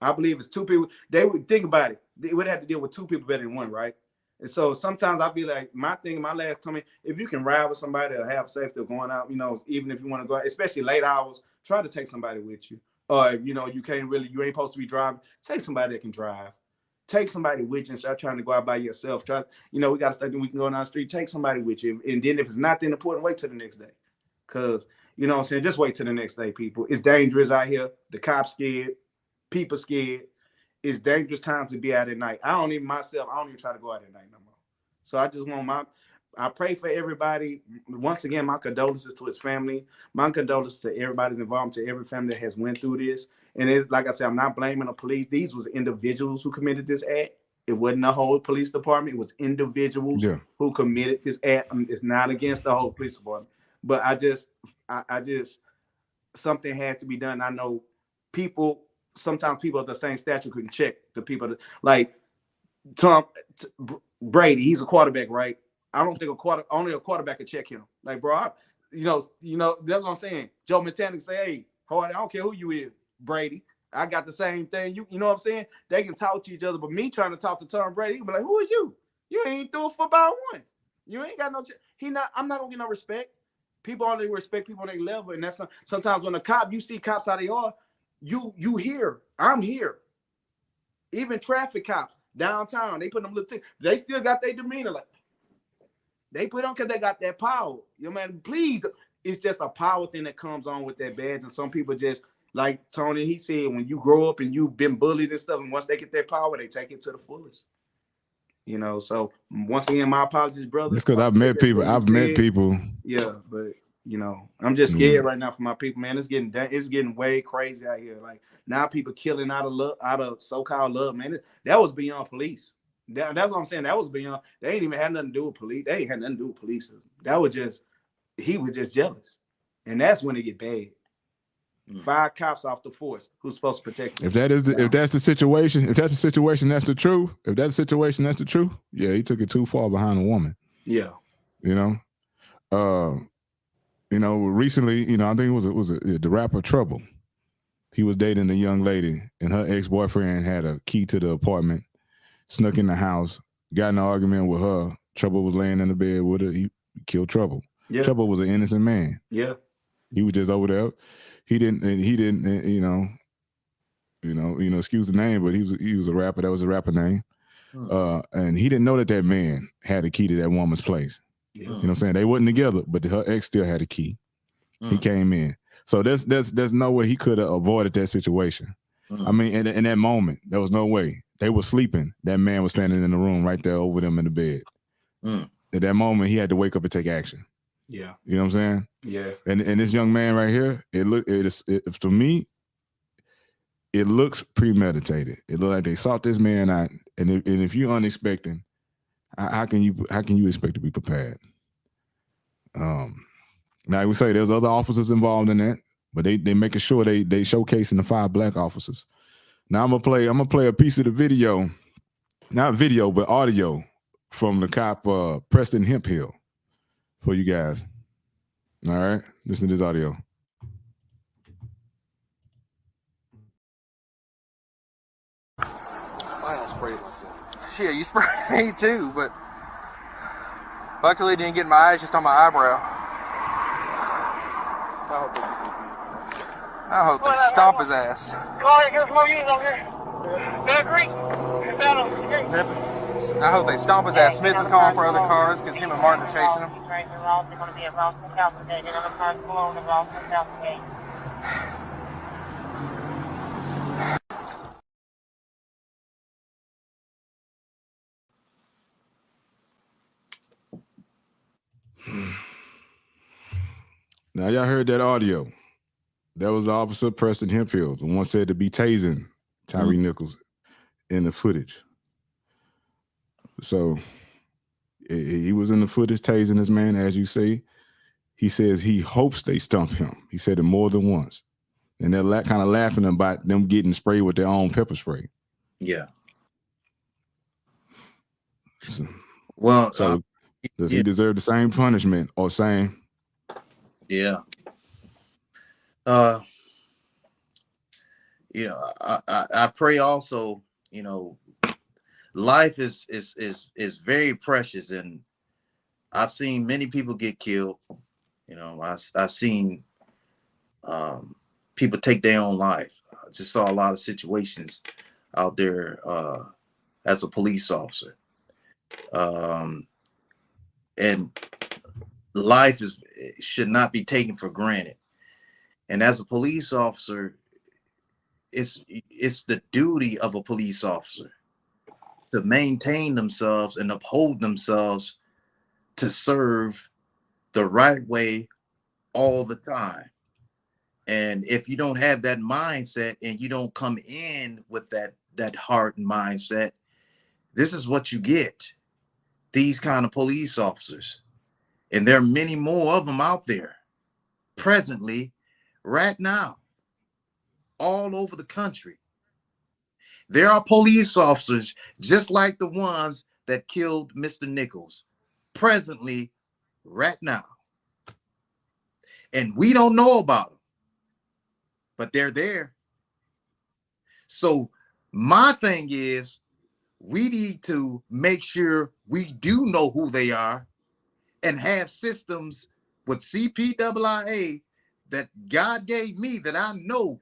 I believe it's 2 people. They would think about it. They would have to deal with 2 people better than 1, right? And so sometimes I be like, my last comment, if you can ride with somebody or have safety of going out, even if you want to go out, especially late hours, try to take somebody with you. Or, you ain't supposed to be driving. Take somebody that can drive. Take somebody with you and start trying to go out by yourself. We got to start thinking we can go down the street. Take somebody with you. And then if it's not that important, wait till the next day. Because, you know what I'm saying? Just wait till the next day, people. It's dangerous out here. The cops scared. People scared. It's dangerous times to be out at night. I don't even try to go out at night no more. So I just want I pray for everybody. Once again, my condolences to his family. My condolences to everybody's involved, to every family that has went through this. And it's like I said, I'm not blaming the police. These was individuals who committed this act. It wasn't the whole police department. It was individuals who committed this act. It's not against the whole police department. But I just something has to be done. I know sometimes people of the same stature can check the people that, like Tom Brady. He's a quarterback, right? I don't think only a quarterback can check him. Like, bro, that's what I'm saying. Joe Montana say, hey, Hardy, I don't care who you is, Brady. I got the same thing. You know what I'm saying? They can talk to each other, but me trying to talk to Tom Brady, he be like, who is you? You ain't threw a football once. You ain't got no. I'm not gonna get no respect. People only respect people on their level, and that's sometimes when you see cops how they are. You here, I'm here. Even traffic cops downtown, they put them little they still got their demeanor, like they put on because they got that power. Man, please, it's just a power thing that comes on with that badge. And some people just, like Tony, he said, when you grow up and you've been bullied and stuff, and once they get that power, they take it to the fullest. So once again, my apologies, brother. It's because I've met people. Yeah, but I'm just scared right now for my people, man. It's getting way crazy out here. Like, now people killing out of so-called love, man. That was beyond police. That's what I'm saying. That was beyond. They ain't even had nothing to do with police. They ain't had nothing to do with police. That was just, he was just jealous, and that's when it get bad. 5 cops off the force who's supposed to protect them. If that's the situation, that's the truth. If that's the situation, that's the truth. Yeah, he took it too far behind a woman. Yeah. Recently, I think it was the rapper Trouble. He was dating a young lady, and her ex-boyfriend had a key to the apartment, snuck in the house, got in an argument with her. Trouble was laying in the bed with her. He killed Trouble. Yeah. Trouble was an innocent man. Yeah. He was just over there. He didn't, excuse the name, but he was a rapper. That was a rapper name. And he didn't know that man had a key to that woman's place. Yeah. You know what I'm saying? They wasn't together, but her ex still had a key. He came in. So there's no way he could have avoided that situation. I mean, in that moment, there was no way. They were sleeping. That man was standing in the room right there over them in the bed. At that moment, he had to wake up and take action. Yeah. You know what I'm saying? Yeah. And this young man right here, to me, it looks premeditated. It looks like they sought this man out. And if you're unexpecting, how can you expect to be prepared? Now we say there's other officers involved in that, but they making sure they showcasing the 5 black officers. Now I'm gonna play a piece of the video, not video but audio from the cop Preston Hemphill for you guys. All right, listen to this audio. I don't spray myself. Shit, you spray me too, but luckily it didn't get in my eyes, just on my eyebrow. I hope they stomp his ass. Here's more units over here. I hope they stomp his ass. Smith is calling for other cars because him and Martin are chasing him. Now y'all heard that audio. That was Officer Preston Hemphill, the one said to be tasing Tyre Nichols in the footage. So he was in the footage tasing this man, as you say. He says he hopes they stump him. He said it more than once. And they're kind of laughing about them getting sprayed with their own pepper spray. Yeah. So, Well, does he deserve the same punishment or same? Yeah. You know, I pray also, you know, life is very precious, and I've seen many people get killed. You know, I've seen people take their own life. I just saw a lot of situations out there as a police officer. And life should not be taken for granted. And as a police officer, it's the duty of a police officer to maintain themselves and uphold themselves to serve the right way all the time. And if you don't have that mindset and you don't come in with that heart and mindset, this is what you get. These kind of police officers. And there are many more of them out there presently, right now, all over the country. There are police officers just like the ones that killed Mr. Nichols presently, right now. And we don't know about them, but they're there. So my thing is, we need to make sure we do know who they are and have systems with CPWIA that God gave me that I know.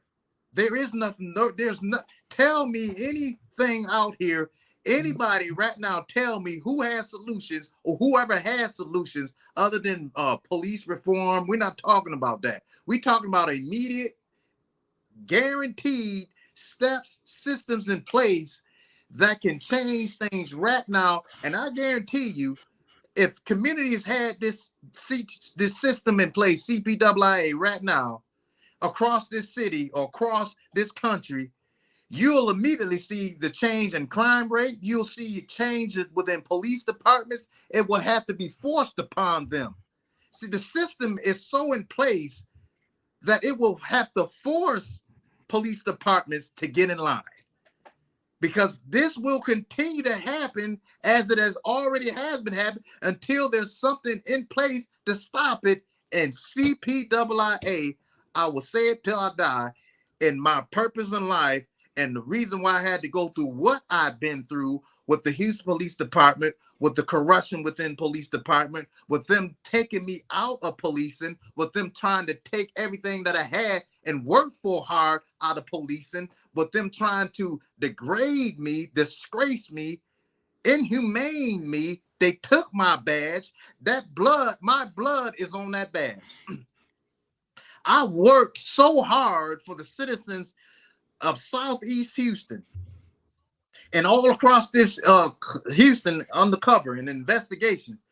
There is nothing, there's not. Tell me anything out here, anybody right now, tell me who has solutions or whoever has solutions other than police reform. We're not talking about that. We're talking about immediate, guaranteed steps, systems in place that can change things right now. And I guarantee you, if communities had this system in place, CPWIA right now, across this city or across this country, you'll immediately see the change in crime rate. You'll see changes within police departments. It will have to be forced upon them. See, the system is so in place that it will have to force police departments to get in line, because this will continue to happen as it has been happening until there's something in place to stop it. And CPWIA, I will say it till I die, in my purpose in life, and the reason why I had to go through what I've been through with the Houston Police Department, with the corruption within police department, with them taking me out of policing, with them trying to take everything that I had and worked for hard out of policing, with them trying to degrade me, disgrace me, inhumane me. They took my badge. That blood, my blood is on that badge. I worked so hard for the citizens of Southeast Houston and all across this Houston undercover and investigations.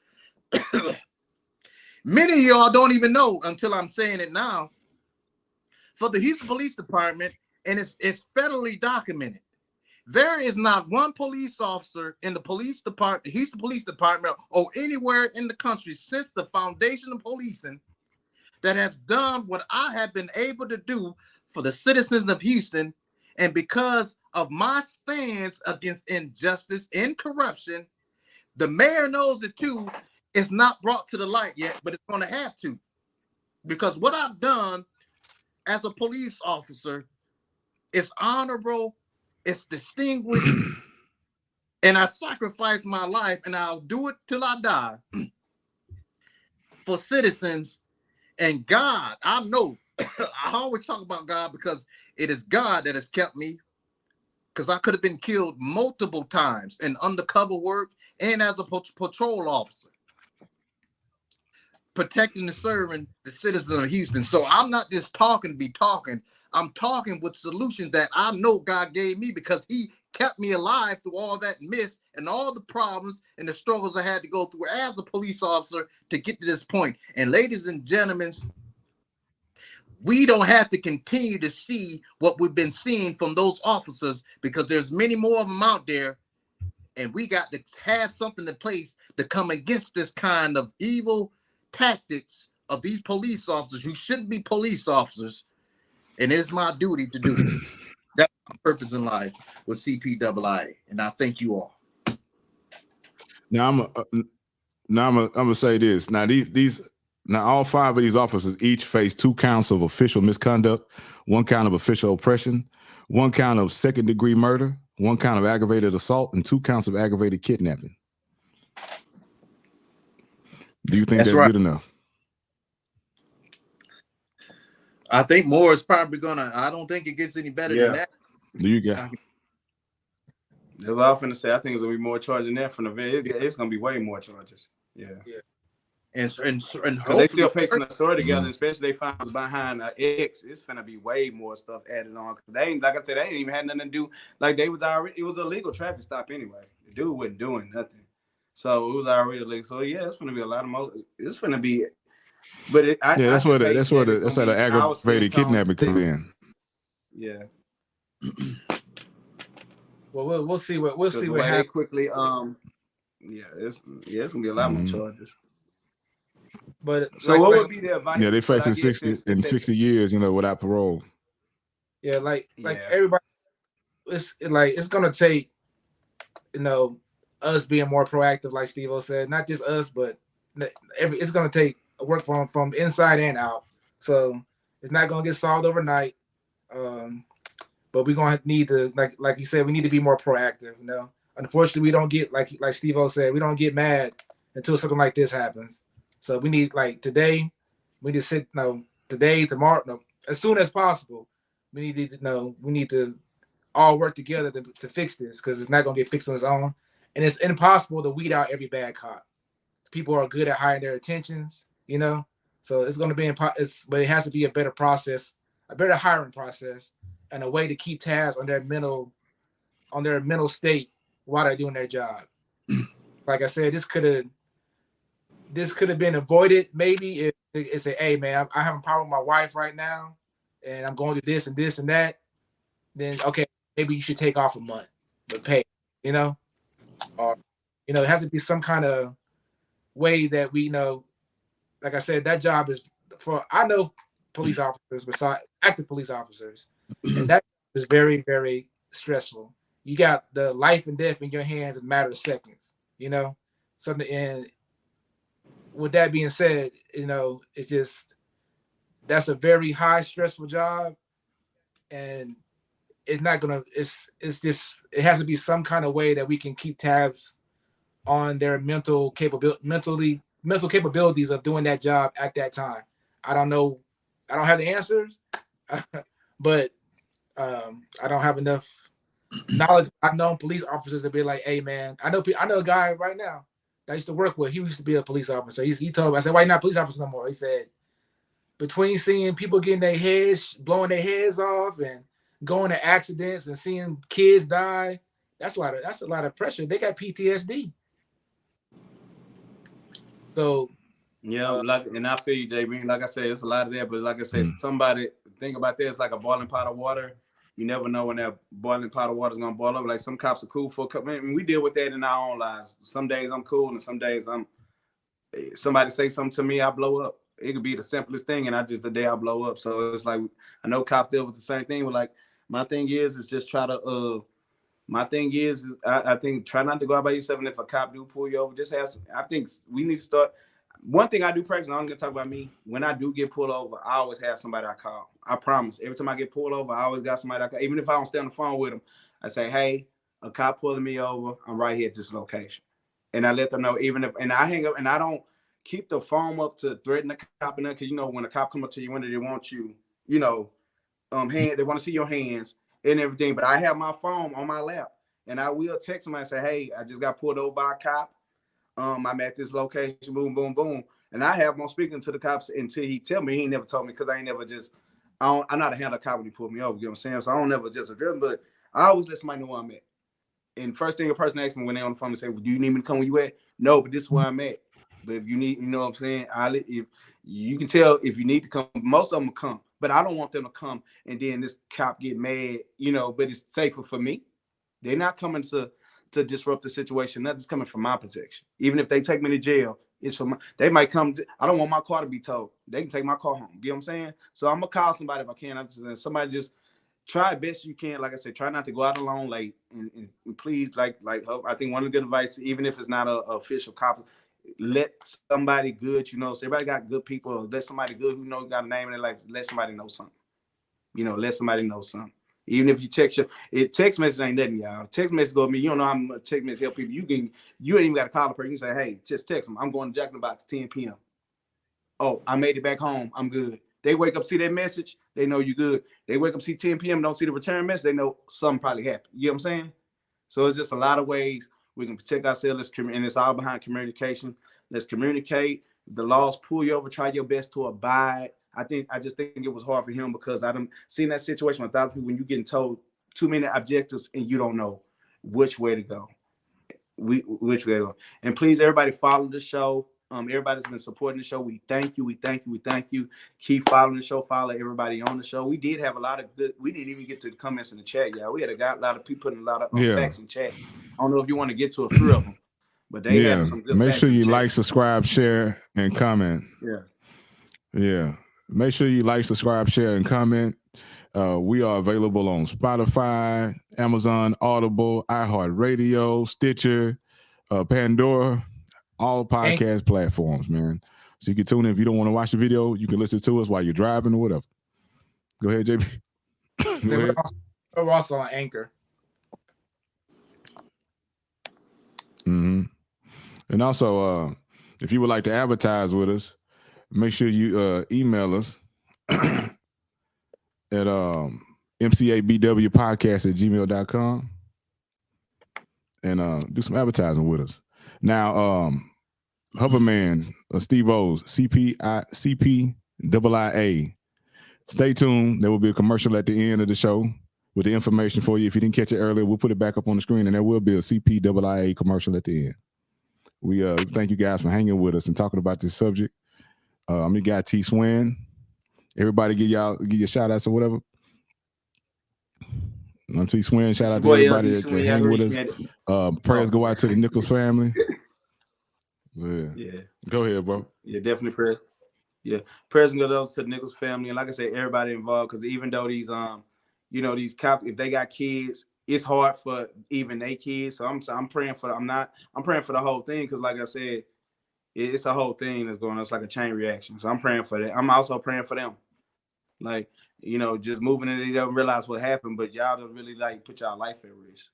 Many of y'all don't even know until I'm saying it now. For the Houston Police Department, and it's federally documented, there is not one police officer in the police department, the Houston Police Department, or anywhere in the country since the foundation of policing that has done what I have been able to do for the citizens of Houston. And because of my stance against injustice and corruption, the mayor knows it too. It's not brought to the light yet, but it's going to have to. because what I've done as a police officer is honorable, it's distinguished, and I sacrifice my life, and I'll do it till I die for citizens. And God, I know, I always talk about God because it is God that has kept me, because I could have been killed multiple times in undercover work and as a patrol officer, protecting and serving the citizens of Houston. So I'm not just talking to be talking. I'm talking with solutions that I know God gave me, because he kept me alive through all that mess and all the problems and the struggles I had to go through as a police officer to get to this point. And ladies and gentlemen, we don't have to continue to see what we've been seeing from those officers, because there's many more of them out there. And we got to have something in place to come against this kind of evil tactics of these police officers who shouldn't be police officers. And it's my duty to do it. That's my purpose in life with CPAA. And I thank you all. Now I'm gonna say this. Now all 5 of these officers each face 2 counts of official misconduct, 1 count of official oppression, 1 count of second-degree murder, 1 count of aggravated assault, and 2 counts of aggravated kidnapping. Do you think that's right. good enough? I think more is probably gonna. I don't think it gets any better than that. Do you got? That's what I was finna say. I think it's gonna be more charges than that from the very. It's gonna be way more charges. Yeah. And they still pacing the story together, especially they found behind X. It's gonna be way more stuff added on. They ain't, like I said, they ain't even had nothing to do. Like they was already. It was a legal traffic stop anyway. The dude wasn't doing nothing, so it was already illegal. So yeah, it's gonna be a lot of more. It's gonna be. But that's where the aggravated kidnapping comes in. Yeah. Well, we'll see what happens quickly. Yeah, it's gonna be a lot more charges. But so what would be the advice? Yeah, they facing 60 years, without parole. Yeah, like everybody, it's gonna take, us being more proactive, like Steve-O said, not just us, but it's gonna take work from inside and out. So it's not gonna get solved overnight. But we're gonna need to, like you said, we need to be more proactive. Unfortunately, we don't get like Steve-O said, we don't get mad until something like this happens. So we need, like today, we need to sit today, tomorrow, as soon as possible. We need to all work together to fix this, because it's not gonna get fixed on its own, and it's impossible to weed out every bad cop. People are good at hiding their intentions, So it's gonna be but it has to be a better process, a better hiring process, and a way to keep tabs on their mental state while they're doing their job. Like I said, this could have been avoided maybe if it's hey man, I have a problem with my wife right now, and I'm going through this and this and that. Then okay, maybe you should take off a month, but pay, or it has to be some kind of way that we know. Like I said, that job is I know police officers, besides active police officers, and that is very, very stressful. You got the life and death in your hands in a matter of seconds, something. And with that being said, it's just, that's a very high stressful job, and it's not gonna, it's just, it has to be some kind of way that we can keep tabs on their mental capabilities of doing that job at that time. I don't know. I don't have the answers, but I don't have enough knowledge. I've known police officers that be like, "Hey, man, I know a guy right now that I used to work with. He used to be a police officer. He told me, I said, why you not a police officer no more?" He said, between seeing people getting their heads, blowing their heads off, and going to accidents and seeing kids die, that's a lot of pressure. They got PTSD. So. Yeah, and I feel you, JB. Like I said, it's a lot of that, but like I said, somebody think about this like a boiling pot of water. You never know when that boiling pot of water is gonna boil over. Like some cops are cool for a couple. I mean, we deal with that in our own lives. Some days I'm cool, and some days somebody say something to me, I blow up. It could be the simplest thing, and the day I blow up. So it's like, I know cops deal with the same thing. But like, my thing is just try to. My thing is I think try not to go out by yourself, and if a cop do pull you over, just ask. I think we need to start. one thing I do practice, I'm gonna talk about me. When I do get pulled over, I always have somebody I call. I promise. Every time I get pulled over, I always got somebody I call. Even if I don't stay on the phone with them, I say, hey, a cop pulling me over. I'm right here at this location. And I let them know, even if, and I hang up, and I don't keep the phone up to threaten the cop, and because, you know, when a cop come up to you, when they want you, you know, they want to see your hands and everything. But I have my phone on my lap, and I will text them and say, hey, I just got pulled over by a cop. I'm at this location, boom, boom, boom. And I have him speaking to the cops until he tell me. He ain't never told me, because I ain't never just, I'm not a handle cop when he pulled me over, you know what I'm saying? So I don't never just address him, but I always let somebody know where I'm at. And first thing a person asks me when they're on the phone and say, well, do you need me to come where you at? No, but this is where I'm at. But if you need, you know what I'm saying? If you can tell if you need to come, most of them will come. But I don't want them to come and then this cop get mad, you know, but it's safer for me. They're not coming to disrupt the situation. Nothing's coming from my protection. Even if they take me to jail, it's for my, they might come. I don't want my car to be towed. They can take my car home. You know what I'm saying? So I'm gonna call somebody if I can. Somebody just try best you can. Like I said, try not to go out alone late. And please, like I think one of the good advice, even if it's not a official cop, let somebody good, you know. So everybody got good people. Let somebody good who know got a name in their life. Let somebody know something. You know, let somebody know something. Even if you text text message ain't nothing, y'all. Text message go to me. You don't know how much text message help people. You ain't even got to call a person. You say, hey, just text them. I'm going to Jack in the Box 10 p.m. Oh, I made it back home. I'm good. They wake up, see that message, they know you good. They wake up, see 10 p.m., don't see the return message, they know something probably happened. You know what I'm saying? So it's just a lot of ways we can protect ourselves, and it's all behind communication. Let's communicate. If the laws pull you over, try your best to abide. I just think it was hard for him because I done seen that situation with thousands when you're getting told too many objectives and you don't know which way to go. Which way to go. And please, everybody, follow the show. Everybody's been supporting the show. We thank you. We thank you. We thank you. Keep following the show. Follow everybody on the show. We did have a lot of good. We didn't even get to the comments in the chat, y'all. We had a lot of people putting a lot of facts in chats. I don't know if you want to get to a few of them, but they had some good. Make facts sure you in like, chat. subscribe, share, and comment. Yeah. Make sure you like, subscribe, share, and comment. We are available on Spotify, Amazon, Audible, iHeartRadio, Stitcher, Pandora, all podcast platforms, man. So you can tune in. If you don't want to watch the video, you can listen to us while you're driving or whatever. Go ahead, JB. We're also on Anchor. Mm-hmm. And also, if you would like to advertise with us, make sure you email us at MCABW Podcast at gmail.com and do some advertising with us. Now, Hubberman, Steve O's, CPIIA. Stay tuned. There will be a commercial at the end of the show with the information for you. If you didn't catch it earlier, we'll put it back up on the screen, and there will be a CPIIA commercial at the end. We thank you guys for hanging with us and talking about this subject. I'm your guy T Swin. Everybody give your shout outs or whatever. I'm T Swin. Shout out to everybody that hang with us. Prayers go out to the Nichols family. Yeah. Go ahead, bro. Yeah, definitely prayers. Yeah, prayers go out to the Nichols family, and like I said, everybody involved. Because even though these these cops, if they got kids, it's hard for even their kids. So I'm praying for. I'm praying for the whole thing because, like I said, it's a whole thing that's going on. It's like a chain reaction. So I'm praying for that. I'm also praying for them. Like, just moving and they don't realize what happened, but y'all don't really like put y'all life at risk,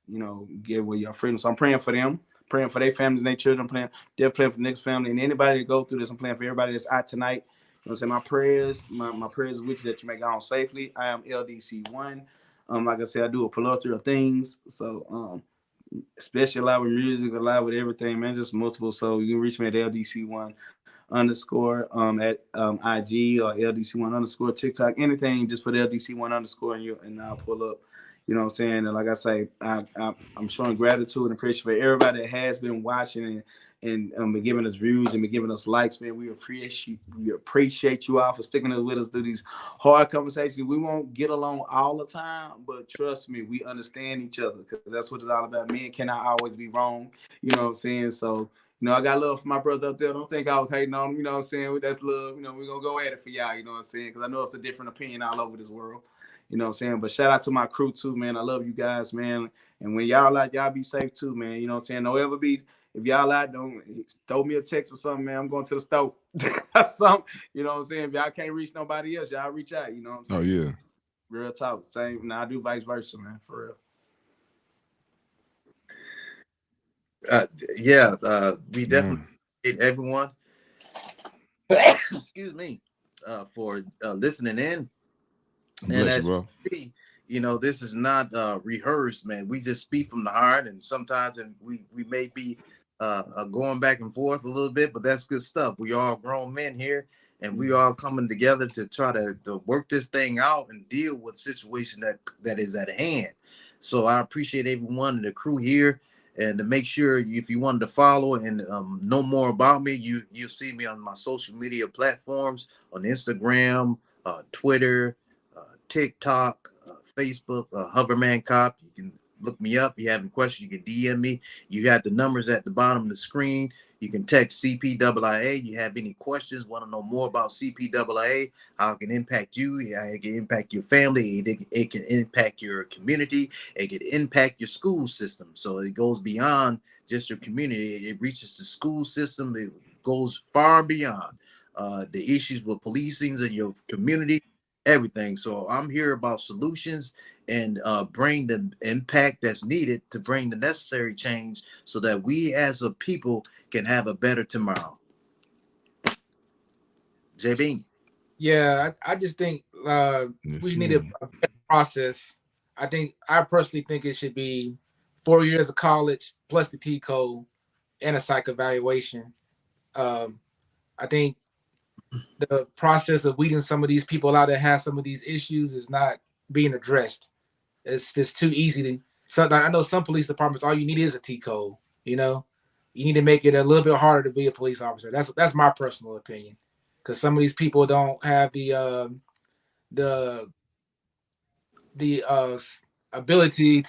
give away your freedom. So I'm praying for them, praying for their families and their children, they're praying for the next family and anybody that go through this. I'm praying for everybody that's out tonight. My prayers, my prayers with you that you make it home safely. I am LDC1. Like I said, I do a plethora of things. So especially a lot with music, a lot with everything, man, just multiple. So you can reach me at LDC1 underscore at IG or LDC1 underscore TikTok, anything, just put LDC1 underscore and I'll pull up. You know what I'm saying? And like I say, I'm showing gratitude and appreciation for everybody that has been watching and been giving us views and been giving us likes, man. We appreciate you all for sticking with us through these hard conversations. We won't get along all the time, but trust me, we understand each other because that's what it's all about. Men cannot always be wrong. You know what I'm saying? So, I got love for my brother up there. Don't think I was hating on him. You know what I'm saying? That's love. We're going to go at it for y'all. You know what I'm saying? Because I know it's a different opinion all over this world. You know what I'm saying? But shout out to my crew too, man. I love you guys, man. And when y'all be safe too, man. You know what I'm saying? Don't ever be if y'all out, don't throw me a text or something, man. I'm going to the store. Something, you know what I'm saying? If y'all can't reach nobody else, y'all reach out, you know what I'm saying? Oh, yeah. Real talk. Same. Now I do vice versa, man, for real. We definitely appreciate everyone. Excuse me, for listening in. And as you see, you know, this is not rehearsed, man. We just speak from the heart, and sometimes we may be going back and forth a little bit, but that's good stuff. We all grown men here, and we all coming together to try to work this thing out and deal with situation that is at hand. So I appreciate everyone and the crew here. And to make sure, if you wanted to follow and know more about me, you'll see me on my social media platforms on Instagram, Twitter, TikTok, Facebook, Hoverman Cop. You can look me up. If you have any questions, you can DM me. You have the numbers at the bottom of the screen. You can text CPIIA. You have any questions, want to know more about CPIIA, how it can impact you, how it can impact your family, it can impact your community, it can impact your school system. So it goes beyond just your community. It reaches the school system. It goes far beyond the issues with policing in your community, everything. So I'm here about solutions and bring the impact that's needed to bring the necessary change so that we as a people can have a better tomorrow. JB. Yeah, I just think we need a better process. I personally think it should be 4 years of college plus the T code and a psych evaluation. I think the process of weeding some of these people out that have some of these issues is not being addressed. It's just too easy to. So I know some police departments, all you need is a T code. You know, you need to make it a little bit harder to be a police officer. That's my personal opinion, because some of these people don't have the ability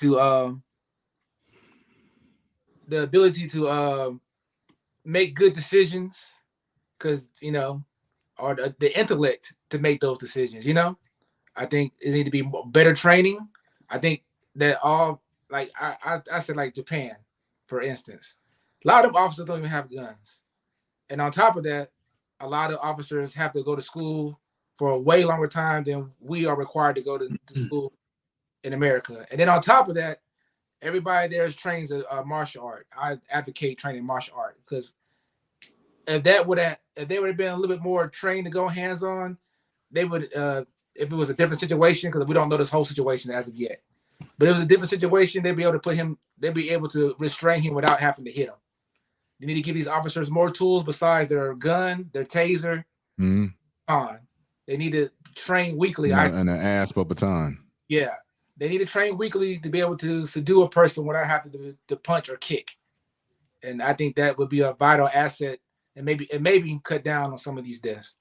to make good decisions, because or the intellect to make those decisions. I think it need to be better training. I think that all, like I said, like Japan, for instance, a lot of officers don't even have guns. And on top of that, a lot of officers have to go to school for a way longer time than we are required to go to school in America. And then on top of that, everybody there trains a martial art. I advocate training martial art, because if they would have been a little bit more trained to go hands-on, they would, if it was a different situation, because we don't know this whole situation as of yet. But if it was a different situation, they'd be able to restrain him without having to hit him. You need to give these officers more tools besides their gun, their taser, baton. They need to train weekly. And an ASPA baton. Yeah. They need to train weekly to be able to subdue a person without having to punch or kick. And I think that would be a vital asset, and maybe cut down on some of these deaths.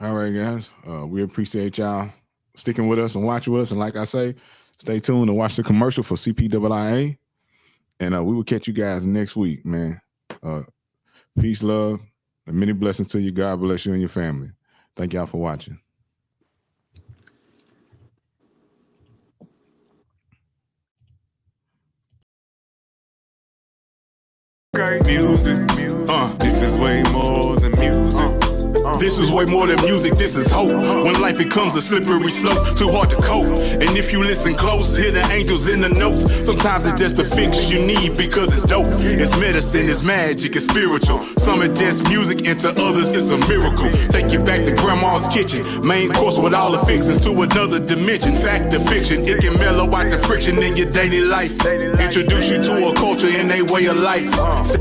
All right, guys. We appreciate y'all sticking with us and watching with us. And like I say, stay tuned and watch the commercial for CPIIA. And we will catch you guys next week, man. Peace, love, and many blessings to you. God bless you and your family. Thank y'all for watching. Music, this is way more than music. This is way more than music, this is hope. When life becomes a slippery slope, too hard to cope. And if you listen close, hear the angels in the notes. Sometimes it's just the fix you need because it's dope. It's medicine, it's magic, it's spiritual. Some are just music, and to others it's a miracle. Take you back to grandma's kitchen, main course with all the fixings to another dimension. Fact or fiction, it can mellow out the friction in your daily life. Introduce you to a culture and a way of life.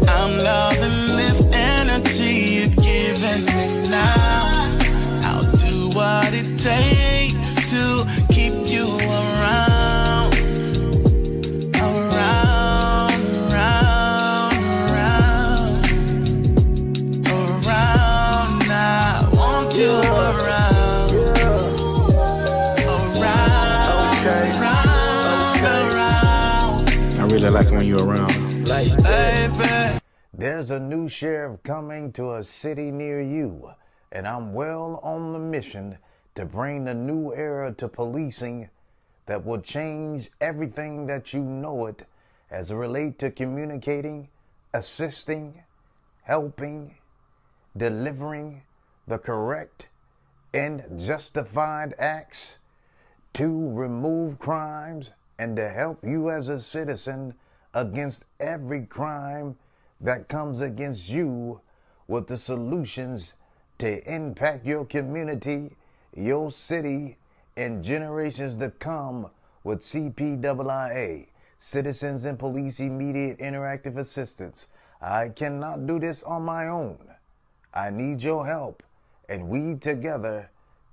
I'm loving this energy you're giving me now. I'll do what it takes to keep you around. I want you around. I really like when you're around. Baby. There's a new sheriff coming to a city near you, and I'm well on the mission to bring the new era to policing that will change everything that you know it as it relates to communicating, assisting, helping, delivering the correct and justified acts to remove crimes and to help you as a citizen against every crime that comes against you with the solutions to impact your community, your city, and generations to come with CPIIA, Citizens and Police Immediate Interactive Assistance. I cannot do this on my own. I need your help, and we together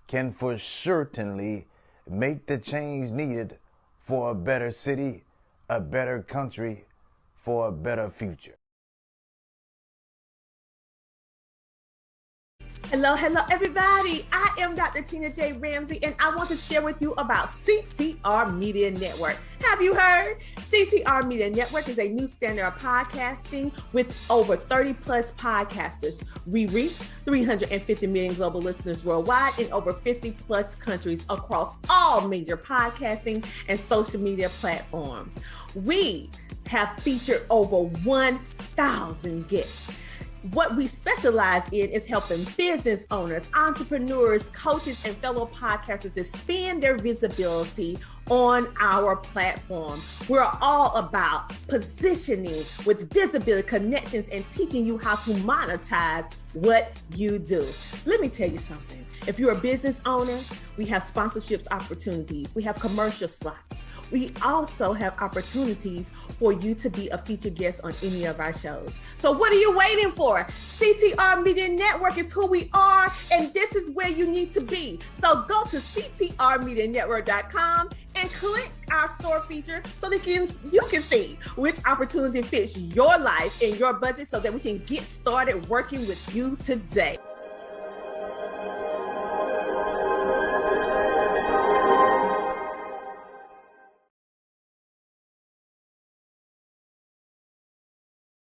can for certainly make the change needed for a better city, a better country, for a better future. Hello, everybody. I am Dr. Tina J. Ramsey, and I want to share with you about CTR Media Network. Have you heard? CTR Media Network is a new standard of podcasting with over 30 plus podcasters. We reach 350 million global listeners worldwide in over 50 plus countries across all major podcasting and social media platforms. We have featured over 1,000 guests. What we specialize in is helping business owners, entrepreneurs, coaches, and fellow podcasters expand their visibility on our platform. We're all about positioning with visibility, connections, and teaching you how to monetize what you do. Let me tell you something. If you're a business owner, we have sponsorships opportunities. We have commercial slots. We also have opportunities for you to be a featured guest on any of our shows. So what are you waiting for? CTR Media Network is who we are, and this is where you need to be. So go to ctrmedianetwork.com and click our store feature so that you can see which opportunity fits your life and your budget so that we can get started working with you today.